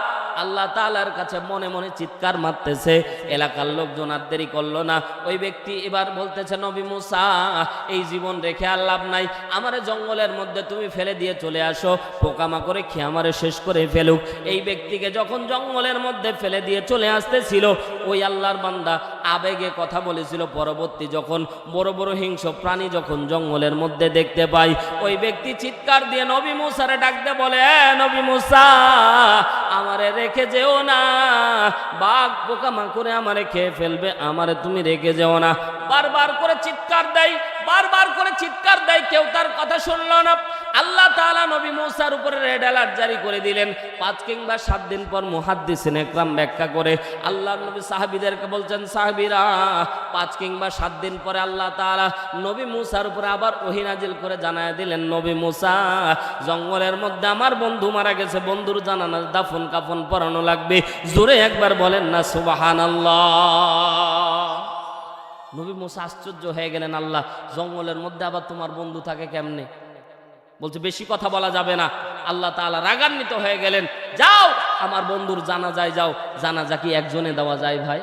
আল্লাহ তাআলার কাছে মনে মনে চিৎকার মারতেছে। এলাকার লোকজন আর দেরি করলো না। ওই ব্যক্তি এবার বলতেছে, নবী মুসা এই জীবন রেখে আর লাভ নাই, আমারে জঙ্গলের মধ্যে তুমি ফেলে দিয়ে চলে আসো, পোকামাকড়ে খেয়ে আমারে শেষ করে ফেলুক। এই ব্যক্তিকে যখন জঙ্গলের মধ্যে ফেলে দিয়ে চলে আসতেছিল, ওই আল্লাহর বান্দা আবেগে কথা বলেছিল। পরবর্তী যখন বড় বড় হিংস্র প্রাণী যখন জঙ্গলের মধ্যে দেখতে পাই, ওই ব্যক্তি চিৎকার দিয়ে নবী মুসারে ডাকতে বলে, নবী মুসা আমারে রেখে যেও না, বাঘ পোকামাকড়ে আমারে খেয়ে ফেলবে, আমারে তুমি রেখে যেও না। বারবার করে চিৎকার দেয়, বারবার করে চিৎকার দেয়, কেউ তার কথা শুনলো না। আল্লাহ তাআলা নবী মূসার উপরে রেড অ্যালার্ট জারি করে দিলেন। 5 কিংবা 7 দিন পর মুহাদ্দিসিন ইকরাম ব্যাখ্যা করে আল্লাহর নবী সাহাবীদেরকে বলছেন, সাহাবীরা 5 কিংবা 7 দিন পরে আল্লাহ তাআলা নবী মূসার উপরে আবার ওহী নাজিল করে জানায় দিলেন, নবী মূসা, জঙ্গলের মধ্যে আমার বন্ধু মারা গেছে, বন্ধুর জানাজা দাফন কাফন পরানো লাগবে। জোরে একবার বলেন না সুবহানাল্লাহ। নবী মূসা আশ্চর্য হয়ে গেলেন, আল্লাহ, জঙ্গলের মধ্যে আবার তোমার বন্ধু থাকে কেমনে? বলছে বেশি কথা বলা যাবে না। আল্লাহ তাআলা রাগান্বিত হয়ে গেলেন, যাও আমার বন্ধুর জানাজায় যাও। জানাজা কি একজনে দেওয়া যায় ভাই?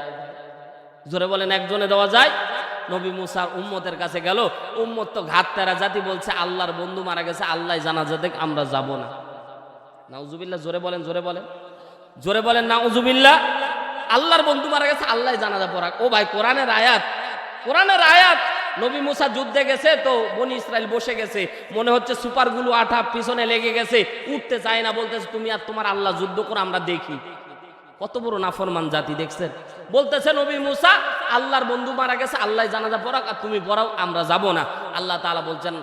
জোরে বলেন, একজনে দেওয়া যায়? নবী মূসা উম্মতের কাছে গেল, উম্মত তো ঘাটতেরা জাতি, বলছে আল্লাহর বন্ধু মারা গেছে, আল্লাহ জানাজা দেখ, আমরা যাব না। নাউজুবিল্লাহ, জোরে বলেন, জোরে বলেন, জোরে বলেন নাউজুবিল্লাহ। আল্লাহর বন্ধু মারা গেছে, আল্লাহ জানাজা পড়াক। ও ভাই, কোরআনের আয়াত, কোরআনের আয়াত। নবী মূসা যুদ্ধে গেছে তো বনি ইসরাইল বসে গেছে, মনে হচ্ছে সুপারগুলো আঠা পিছনে লেগে গেছে, উঠতে চায় না, বলতেছে তুমি আর তোমার আল্লাহ যুদ্ধ করো, আমরা দেখি। কত বড় নাফরমান জাতি দেখছেন। বলতেছে নবী মূসা, আল্লাহর বন্ধু মারা গেছে, আল্লাহ জানাজা পড়াক, আর তুমি পড়াও, আমরা যাব না। আল্লাহ তাআলা বলছেন,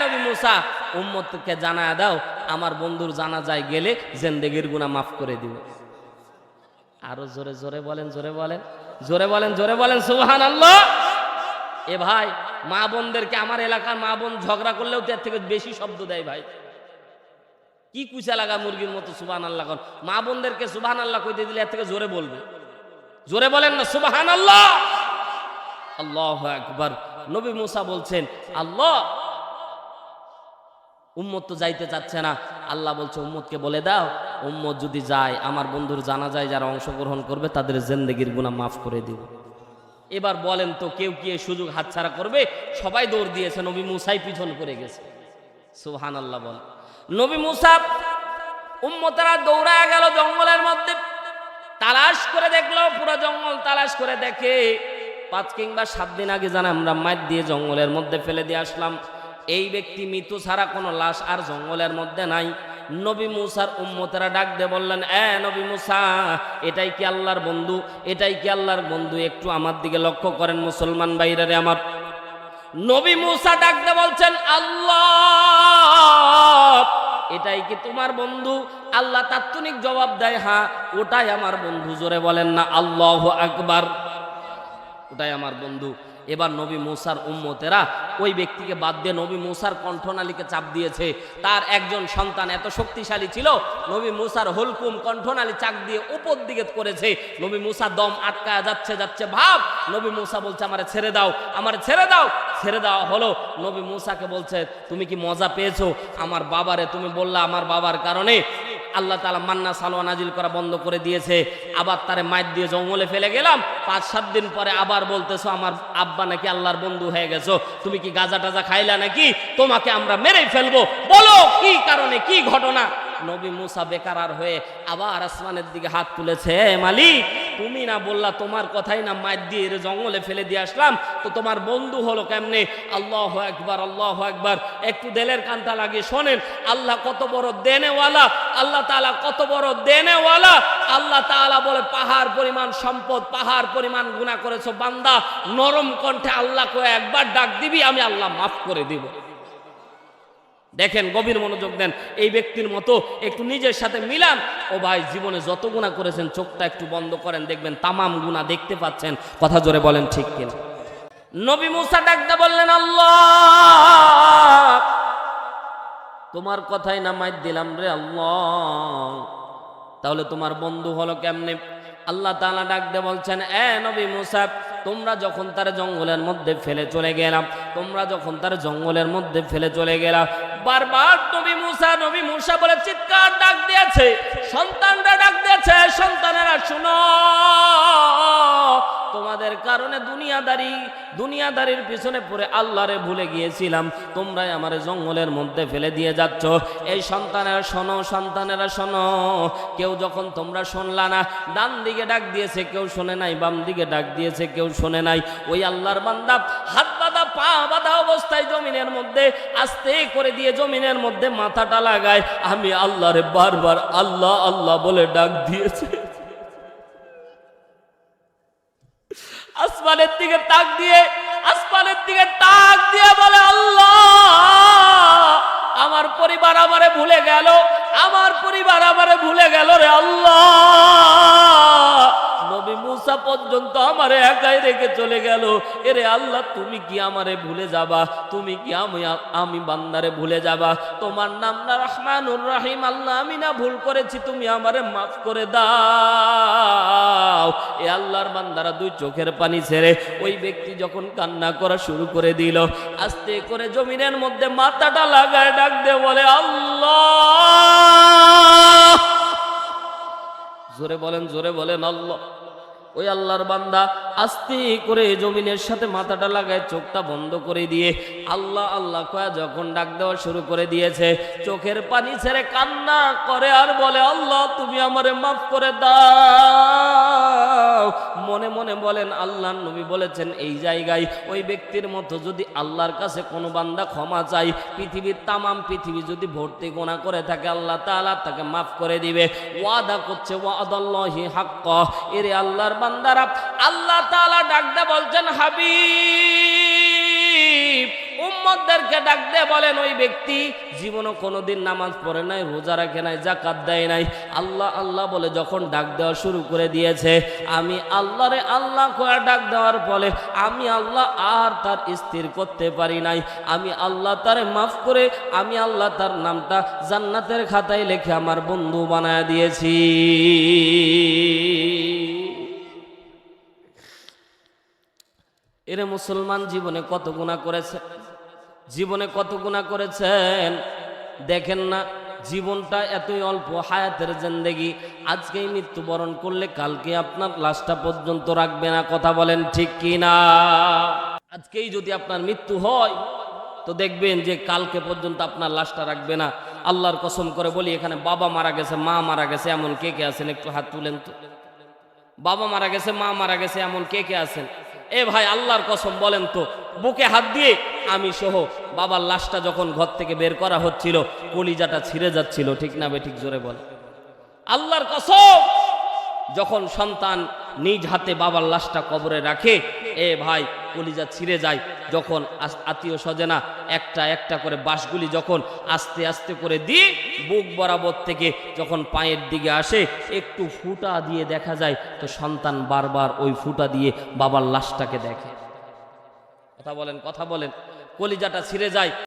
নবী মূসা, উম্মতকে জানায়া দাও আমার বন্ধুর জানাজায় গেলে জিন্দেগীর গুনাহ মাফ করে দিব। আরো জোরে জোরে বলেন, জোরে বলেন, জোরে বলেন, জোরে বলেন সুবহানাল্লাহ। এ ভাই, মা বোনদেরকে, আমার এলাকার মা বোন ঝগড়া করলেও তার থেকে বেশি শব্দ দেয় ভাই। কি কুচা লাগা মুরগির মতো সুবহানাল্লাহ কোন। মা বোনদেরকে সুবহানাল্লাহ কইতে দিলে এর থেকে জোরে বলবে। জোরে বলেন না সুবহানাল্লাহ। আল্লাহু আকবার। নবী মূসা বলছেন, আল্লাহ, উম্মত তো যাইতে চাচ্ছে না। আল্লাহ বলছে উম্মতকে বলে দাও, উম্মত যদি যায় আমার বন্ধুর জানাজায় যারা অংশগ্রহণ করবে তাদের জিন্দেগীর গুনাহ মাফ করে দিব। এবার বলেন তো কেউ কি এই সুযোগ হাতছাড়া করবে? সবাই দৌড় দিয়েছে, নবী মূসাই পিছন করে গেছে। সুবহানাল্লাহ বল। নবী মূসা, উম্মতেরা দৌড়ায় গেল জঙ্গলের মধ্যে, তালাশ করে দেখলো, পুরো জঙ্গল তালাশ করে দেখে 5 কিংবা 7 দিন আগে জানা আমরা মাইর দিয়ে জঙ্গলের মধ্যে ফেলে দিয়ে আসলাম, এই ব্যক্তি মৃত্যু ছাড়া কোনো লাশ আর জঙ্গলের মধ্যে নাই। নবী মূসার উম্মতেরা ডাক দিয়ে বললেন, নবী মূসা, এটাই কি আল্লাহর বন্ধু? এটাই কি আল্লাহর বন্ধু? একটু আমার দিকে লক্ষ্য করেন মুসলমান ভাইরা রে আমার। নবী মূসা ডাক দিয়ে বলছেন, আল্লাহ, এটাই কি তোমার বন্ধু? আল্লাহ তাৎক্ষণিক জবাব দেয়, হ্যাঁ ওটাই আমার বন্ধু। জোরে বলেন না আল্লাহু আকবার। ওটাই আমার বন্ধু। এবার নবী মূসার উম্মতেরা ওই ব্যক্তিকে বাদ দিয়ে নবী মূসার কণ্ঠনালীকে চাপ দিয়েছে। তার একজন সন্তান এত শক্তিশালী ছিল, নবী মূসার হলকুম কণ্ঠনালী চাক দিয়ে উপর দিকে করেছে। নবী মূসা দম আটকায় যাচ্ছে যাচ্ছে ভাব। নবী মূসা বলছে, আমারে ছেড়ে দাও, আমারে ছেড়ে দাও। ছেড়ে দেওয়া হলো। নবী মূসাকে বলছে, তুমি কি মজা পেয়েছো? আমার বাবারে তুমি বললা, আমার বাবার কারণে আল্লাহ তাআলা মান্না সালোয়া নাজিল করা বন্ধ করে দিয়েছে, আবার তারে মাইর দিয়ে জঙ্গলে ফেলে গেলাম। 5-7 দিন পরে আবার বলতেছো আমার আব্বা নাকি আল্লাহর বন্ধু হয়ে গেছো, তুমি কি গাঁজা টাজা খাইলা নাকি? তোমাকে আমরা মেরেই ফেলবো, বলো কি কারণে, কি ঘটনা? নবী মূসা বেকারার হয়ে আবার আসমানের দিকে হাত তুলেছে, মালিক, তুমি না বললা তোমার কথাই না মাইর দিয়ে জঙ্গলে ফেলে দিয়ে আসলাম, তো তোমার বন্ধু হলো কেমনে? আল্লাহু আকবার, আল্লাহু আকবার। একটু দিলের কানটা লাগিয়ে শোনেন, আল্লাহ কত বড় দেনেওয়ালা, আল্লাহ তাআলা কত বড় দেনেওয়ালা। আল্লাহ তাআলা বলে, পাহাড় পরিমাণ সম্পদ, পাহাড় পরিমাণ গুনাহ করেছো বান্দা, নরম কণ্ঠে আল্লাহকে একবার ডাক দিবি, আমি আল্লাহ মাফ করে দিব। দেখেন, গভীর মনোযোগ দেন, এই ব্যক্তির মতো একটু নিজের সাথে মিলান। ও ভাই, জীবনে যত গুনাহ করেছেন চোখটা একটু বন্ধ করেন, দেখবেন তামাম গুনাহ দেখতে পাচ্ছেন। কথা জোরে বলেন ঠিক কিনা? নবী মূসা ডাকতে বললেন, আল্লাহ, তোমার কথাই না মাইর দিলাম রে আল্লাহ, তাহলে তোমার বন্ধু হলো কেমনে? আল্লাহ তাআলা ডাক দিয়ে বলছেন, নবী মূসা, তোমরা যখন তার জঙ্গলের মধ্যে ফেলে চলে গেলাম, তোমরা যখন তার জঙ্গলের মধ্যে ফেলে চলে গেলাম, বারবার নবী মূসা বলে চিৎকার ডাক দিয়েছে, সন্তানরা ডাক দিয়েছে, সন্তানেরা শুনো, তোমাদের কারণে দুনিয়াদারির পিছনে পড়ে আল্লাহরে ভুলে গিয়েছিলাম, তোমরাই আমারে জঙ্গলের মধ্যে ফেলে দিয়ে যাচ্ছ। এই সন্তানেরা শোনো, সন্তানেরা শোনো, কেউ যখন তোমরা শুনলা না, ডান দিকে ডাক দিয়েছে কেউ শোনে নাই, বাম দিকে ডাক দিয়েছে কেউ শোনে নাই। ওই আল্লাহর বান্দা হাত বাঁধা পা বাঁধা অবস্থায় জমিনের মধ্যে আস্তে করে দিয়ে জমিনের মধ্যে মাথাটা লাগায়, আমি আল্লাহরে বারবার আল্লাহ আল্লাহ বলে ডাক দিয়েছে। আসমানের দিকে তাক দিয়ে আসমানের দিকে তাক দিয়ে বলে, আল্লাহ আমার পরিবার আমারে ভুলে গেল, আমার পরিবার আমারে ভুলে গেল রে আল্লাহ। নবী মুসা পর্যন্ত আমারে একাই রেখে চলে গেল। এরে আল্লাহ, তুমি কি আমারে ভুলে যাবা? তুমি কি আমি বান্দারে ভুলে যাবা? তোমার নাম না রহমানুর রহিম। আল্লাহ, আমি না ভুল করেছি, তুমি আমারে মাফ করে দাও। এ আল্লাহর বান্দারা দুই চোখের পানি ছেড়ে ওই ব্যক্তি যখন কান্না করা শুরু করে দিল, আস্তে করে জমিনের মধ্যে মাথাটা লাগায় ডাক দিয়ে বলে, আল্লাহ। জোরে বলেন, জোরে বলেন আল্লাহ। ওই আল্লাহর বান্দা আস্তে করে জমিনের সাথে মাথাটা লাগায় চোখটা বন্ধ করে দিয়ে আল্লাহ আল্লাহ কয়া যখন ডাক দেওয়া শুরু করে দিয়েছে, চোখের পানি ছেড়ে কান্না করে আর বলে, আল্লাহ তুমি আমারে মাফ করে দাও। মনে মনে বলেন, আল্লাহর নবী বলেছেন এই জায়গায় ওই ব্যক্তির মতো যদি আল্লাহর কাছে কোনো বান্দা ক্ষমা চাই, পৃথিবীর তামাম পৃথিবী যদি ভর্তি গুনাহ করে থাকে, আল্লাহ তাআলা তাকে মাফ করে দিবে। ওয়াদা করছে, ওয়াদাল্লাহি হাক্ক। এরে আল্লাহর বান্দারা, আল্লাহ তাআলা ডাকদা বলছেন, হাবিব উম্মতদেরকে ডাক দিয়ে বলেন, ওই ব্যক্তি জীবনে কোনোদিন নামাজ পড়ে নাই, রোজা রাখে নাই, যাকাত দেয় নাই, আল্লাহ আল্লাহ বলে যখন ডাক দেওয়া শুরু করে দিয়েছে, আমি আল্লাহরে আল্লাহ করে ডাক দেওয়ার ফলে আমি আল্লাহ আর তার স্থির করতে পারি নাই। আমি আল্লাহ তারে মাফ করে আমি আল্লাহ তার নামটা জান্নাতের খাতায় লিখে আমার বন্ধু বানায় দিয়েছি। এরে মুসলমান, জীবনে কত গুনাহ করেছে, জীবনে কত গুনাহ করেছেন দেখেন না। জীবনটা এতই অল্প, হায়াতের জিন্দেগি। আজকেই মৃত্যুবরণ করলে কালকে আপনার লাশটা পর্যন্ত রাখবে না। কথা বলেন ঠিক কি না? আজকেই যদি আপনার মৃত্যু হয় তো দেখবেন যে কালকে পর্যন্ত আপনার লাশটা রাখবে না। আল্লাহর কসম করে বলি, এখানে বাবা মারা গেছে, মা মারা গেছে, এমন কে কে আছেন? একটু হাত তুলেন তো। বাবা মারা গেছে, মা মারা গেছে, এমন কে কে আছেন? এ ভাই, আল্লাহর কসম বলেন তো, বুকে হাত দিয়ে আমি সহ বাবার লাশটা যখন ঘর থেকে বের করা হচ্ছিল, কলিজাটা ছিঁড়ে যাচ্ছিল। ঠিক না বেঠিক? জোরে বল। আল্লাহর কসম, যখন সন্তান নিজ হাতে বাবার লাশটা কবরে রাখে, এ ভাই কলিজা ছিঁড়ে যায়। যখন আত্মীয় স্বজনা একটা একটা করে বাঁশগুলি যখন আস্তে আস্তে করে দিয়ে বুক বরাবর থেকে যখন পায়ের দিকে আসে, একটু ফুটা দিয়ে দেখা যায়, তো সন্তান বারবার ওই ফুটা দিয়ে বাবার লাশটাকে দেখে। কথা বলেন, কথা বলেন। কলিজাটা ছিঁড়ে যায়।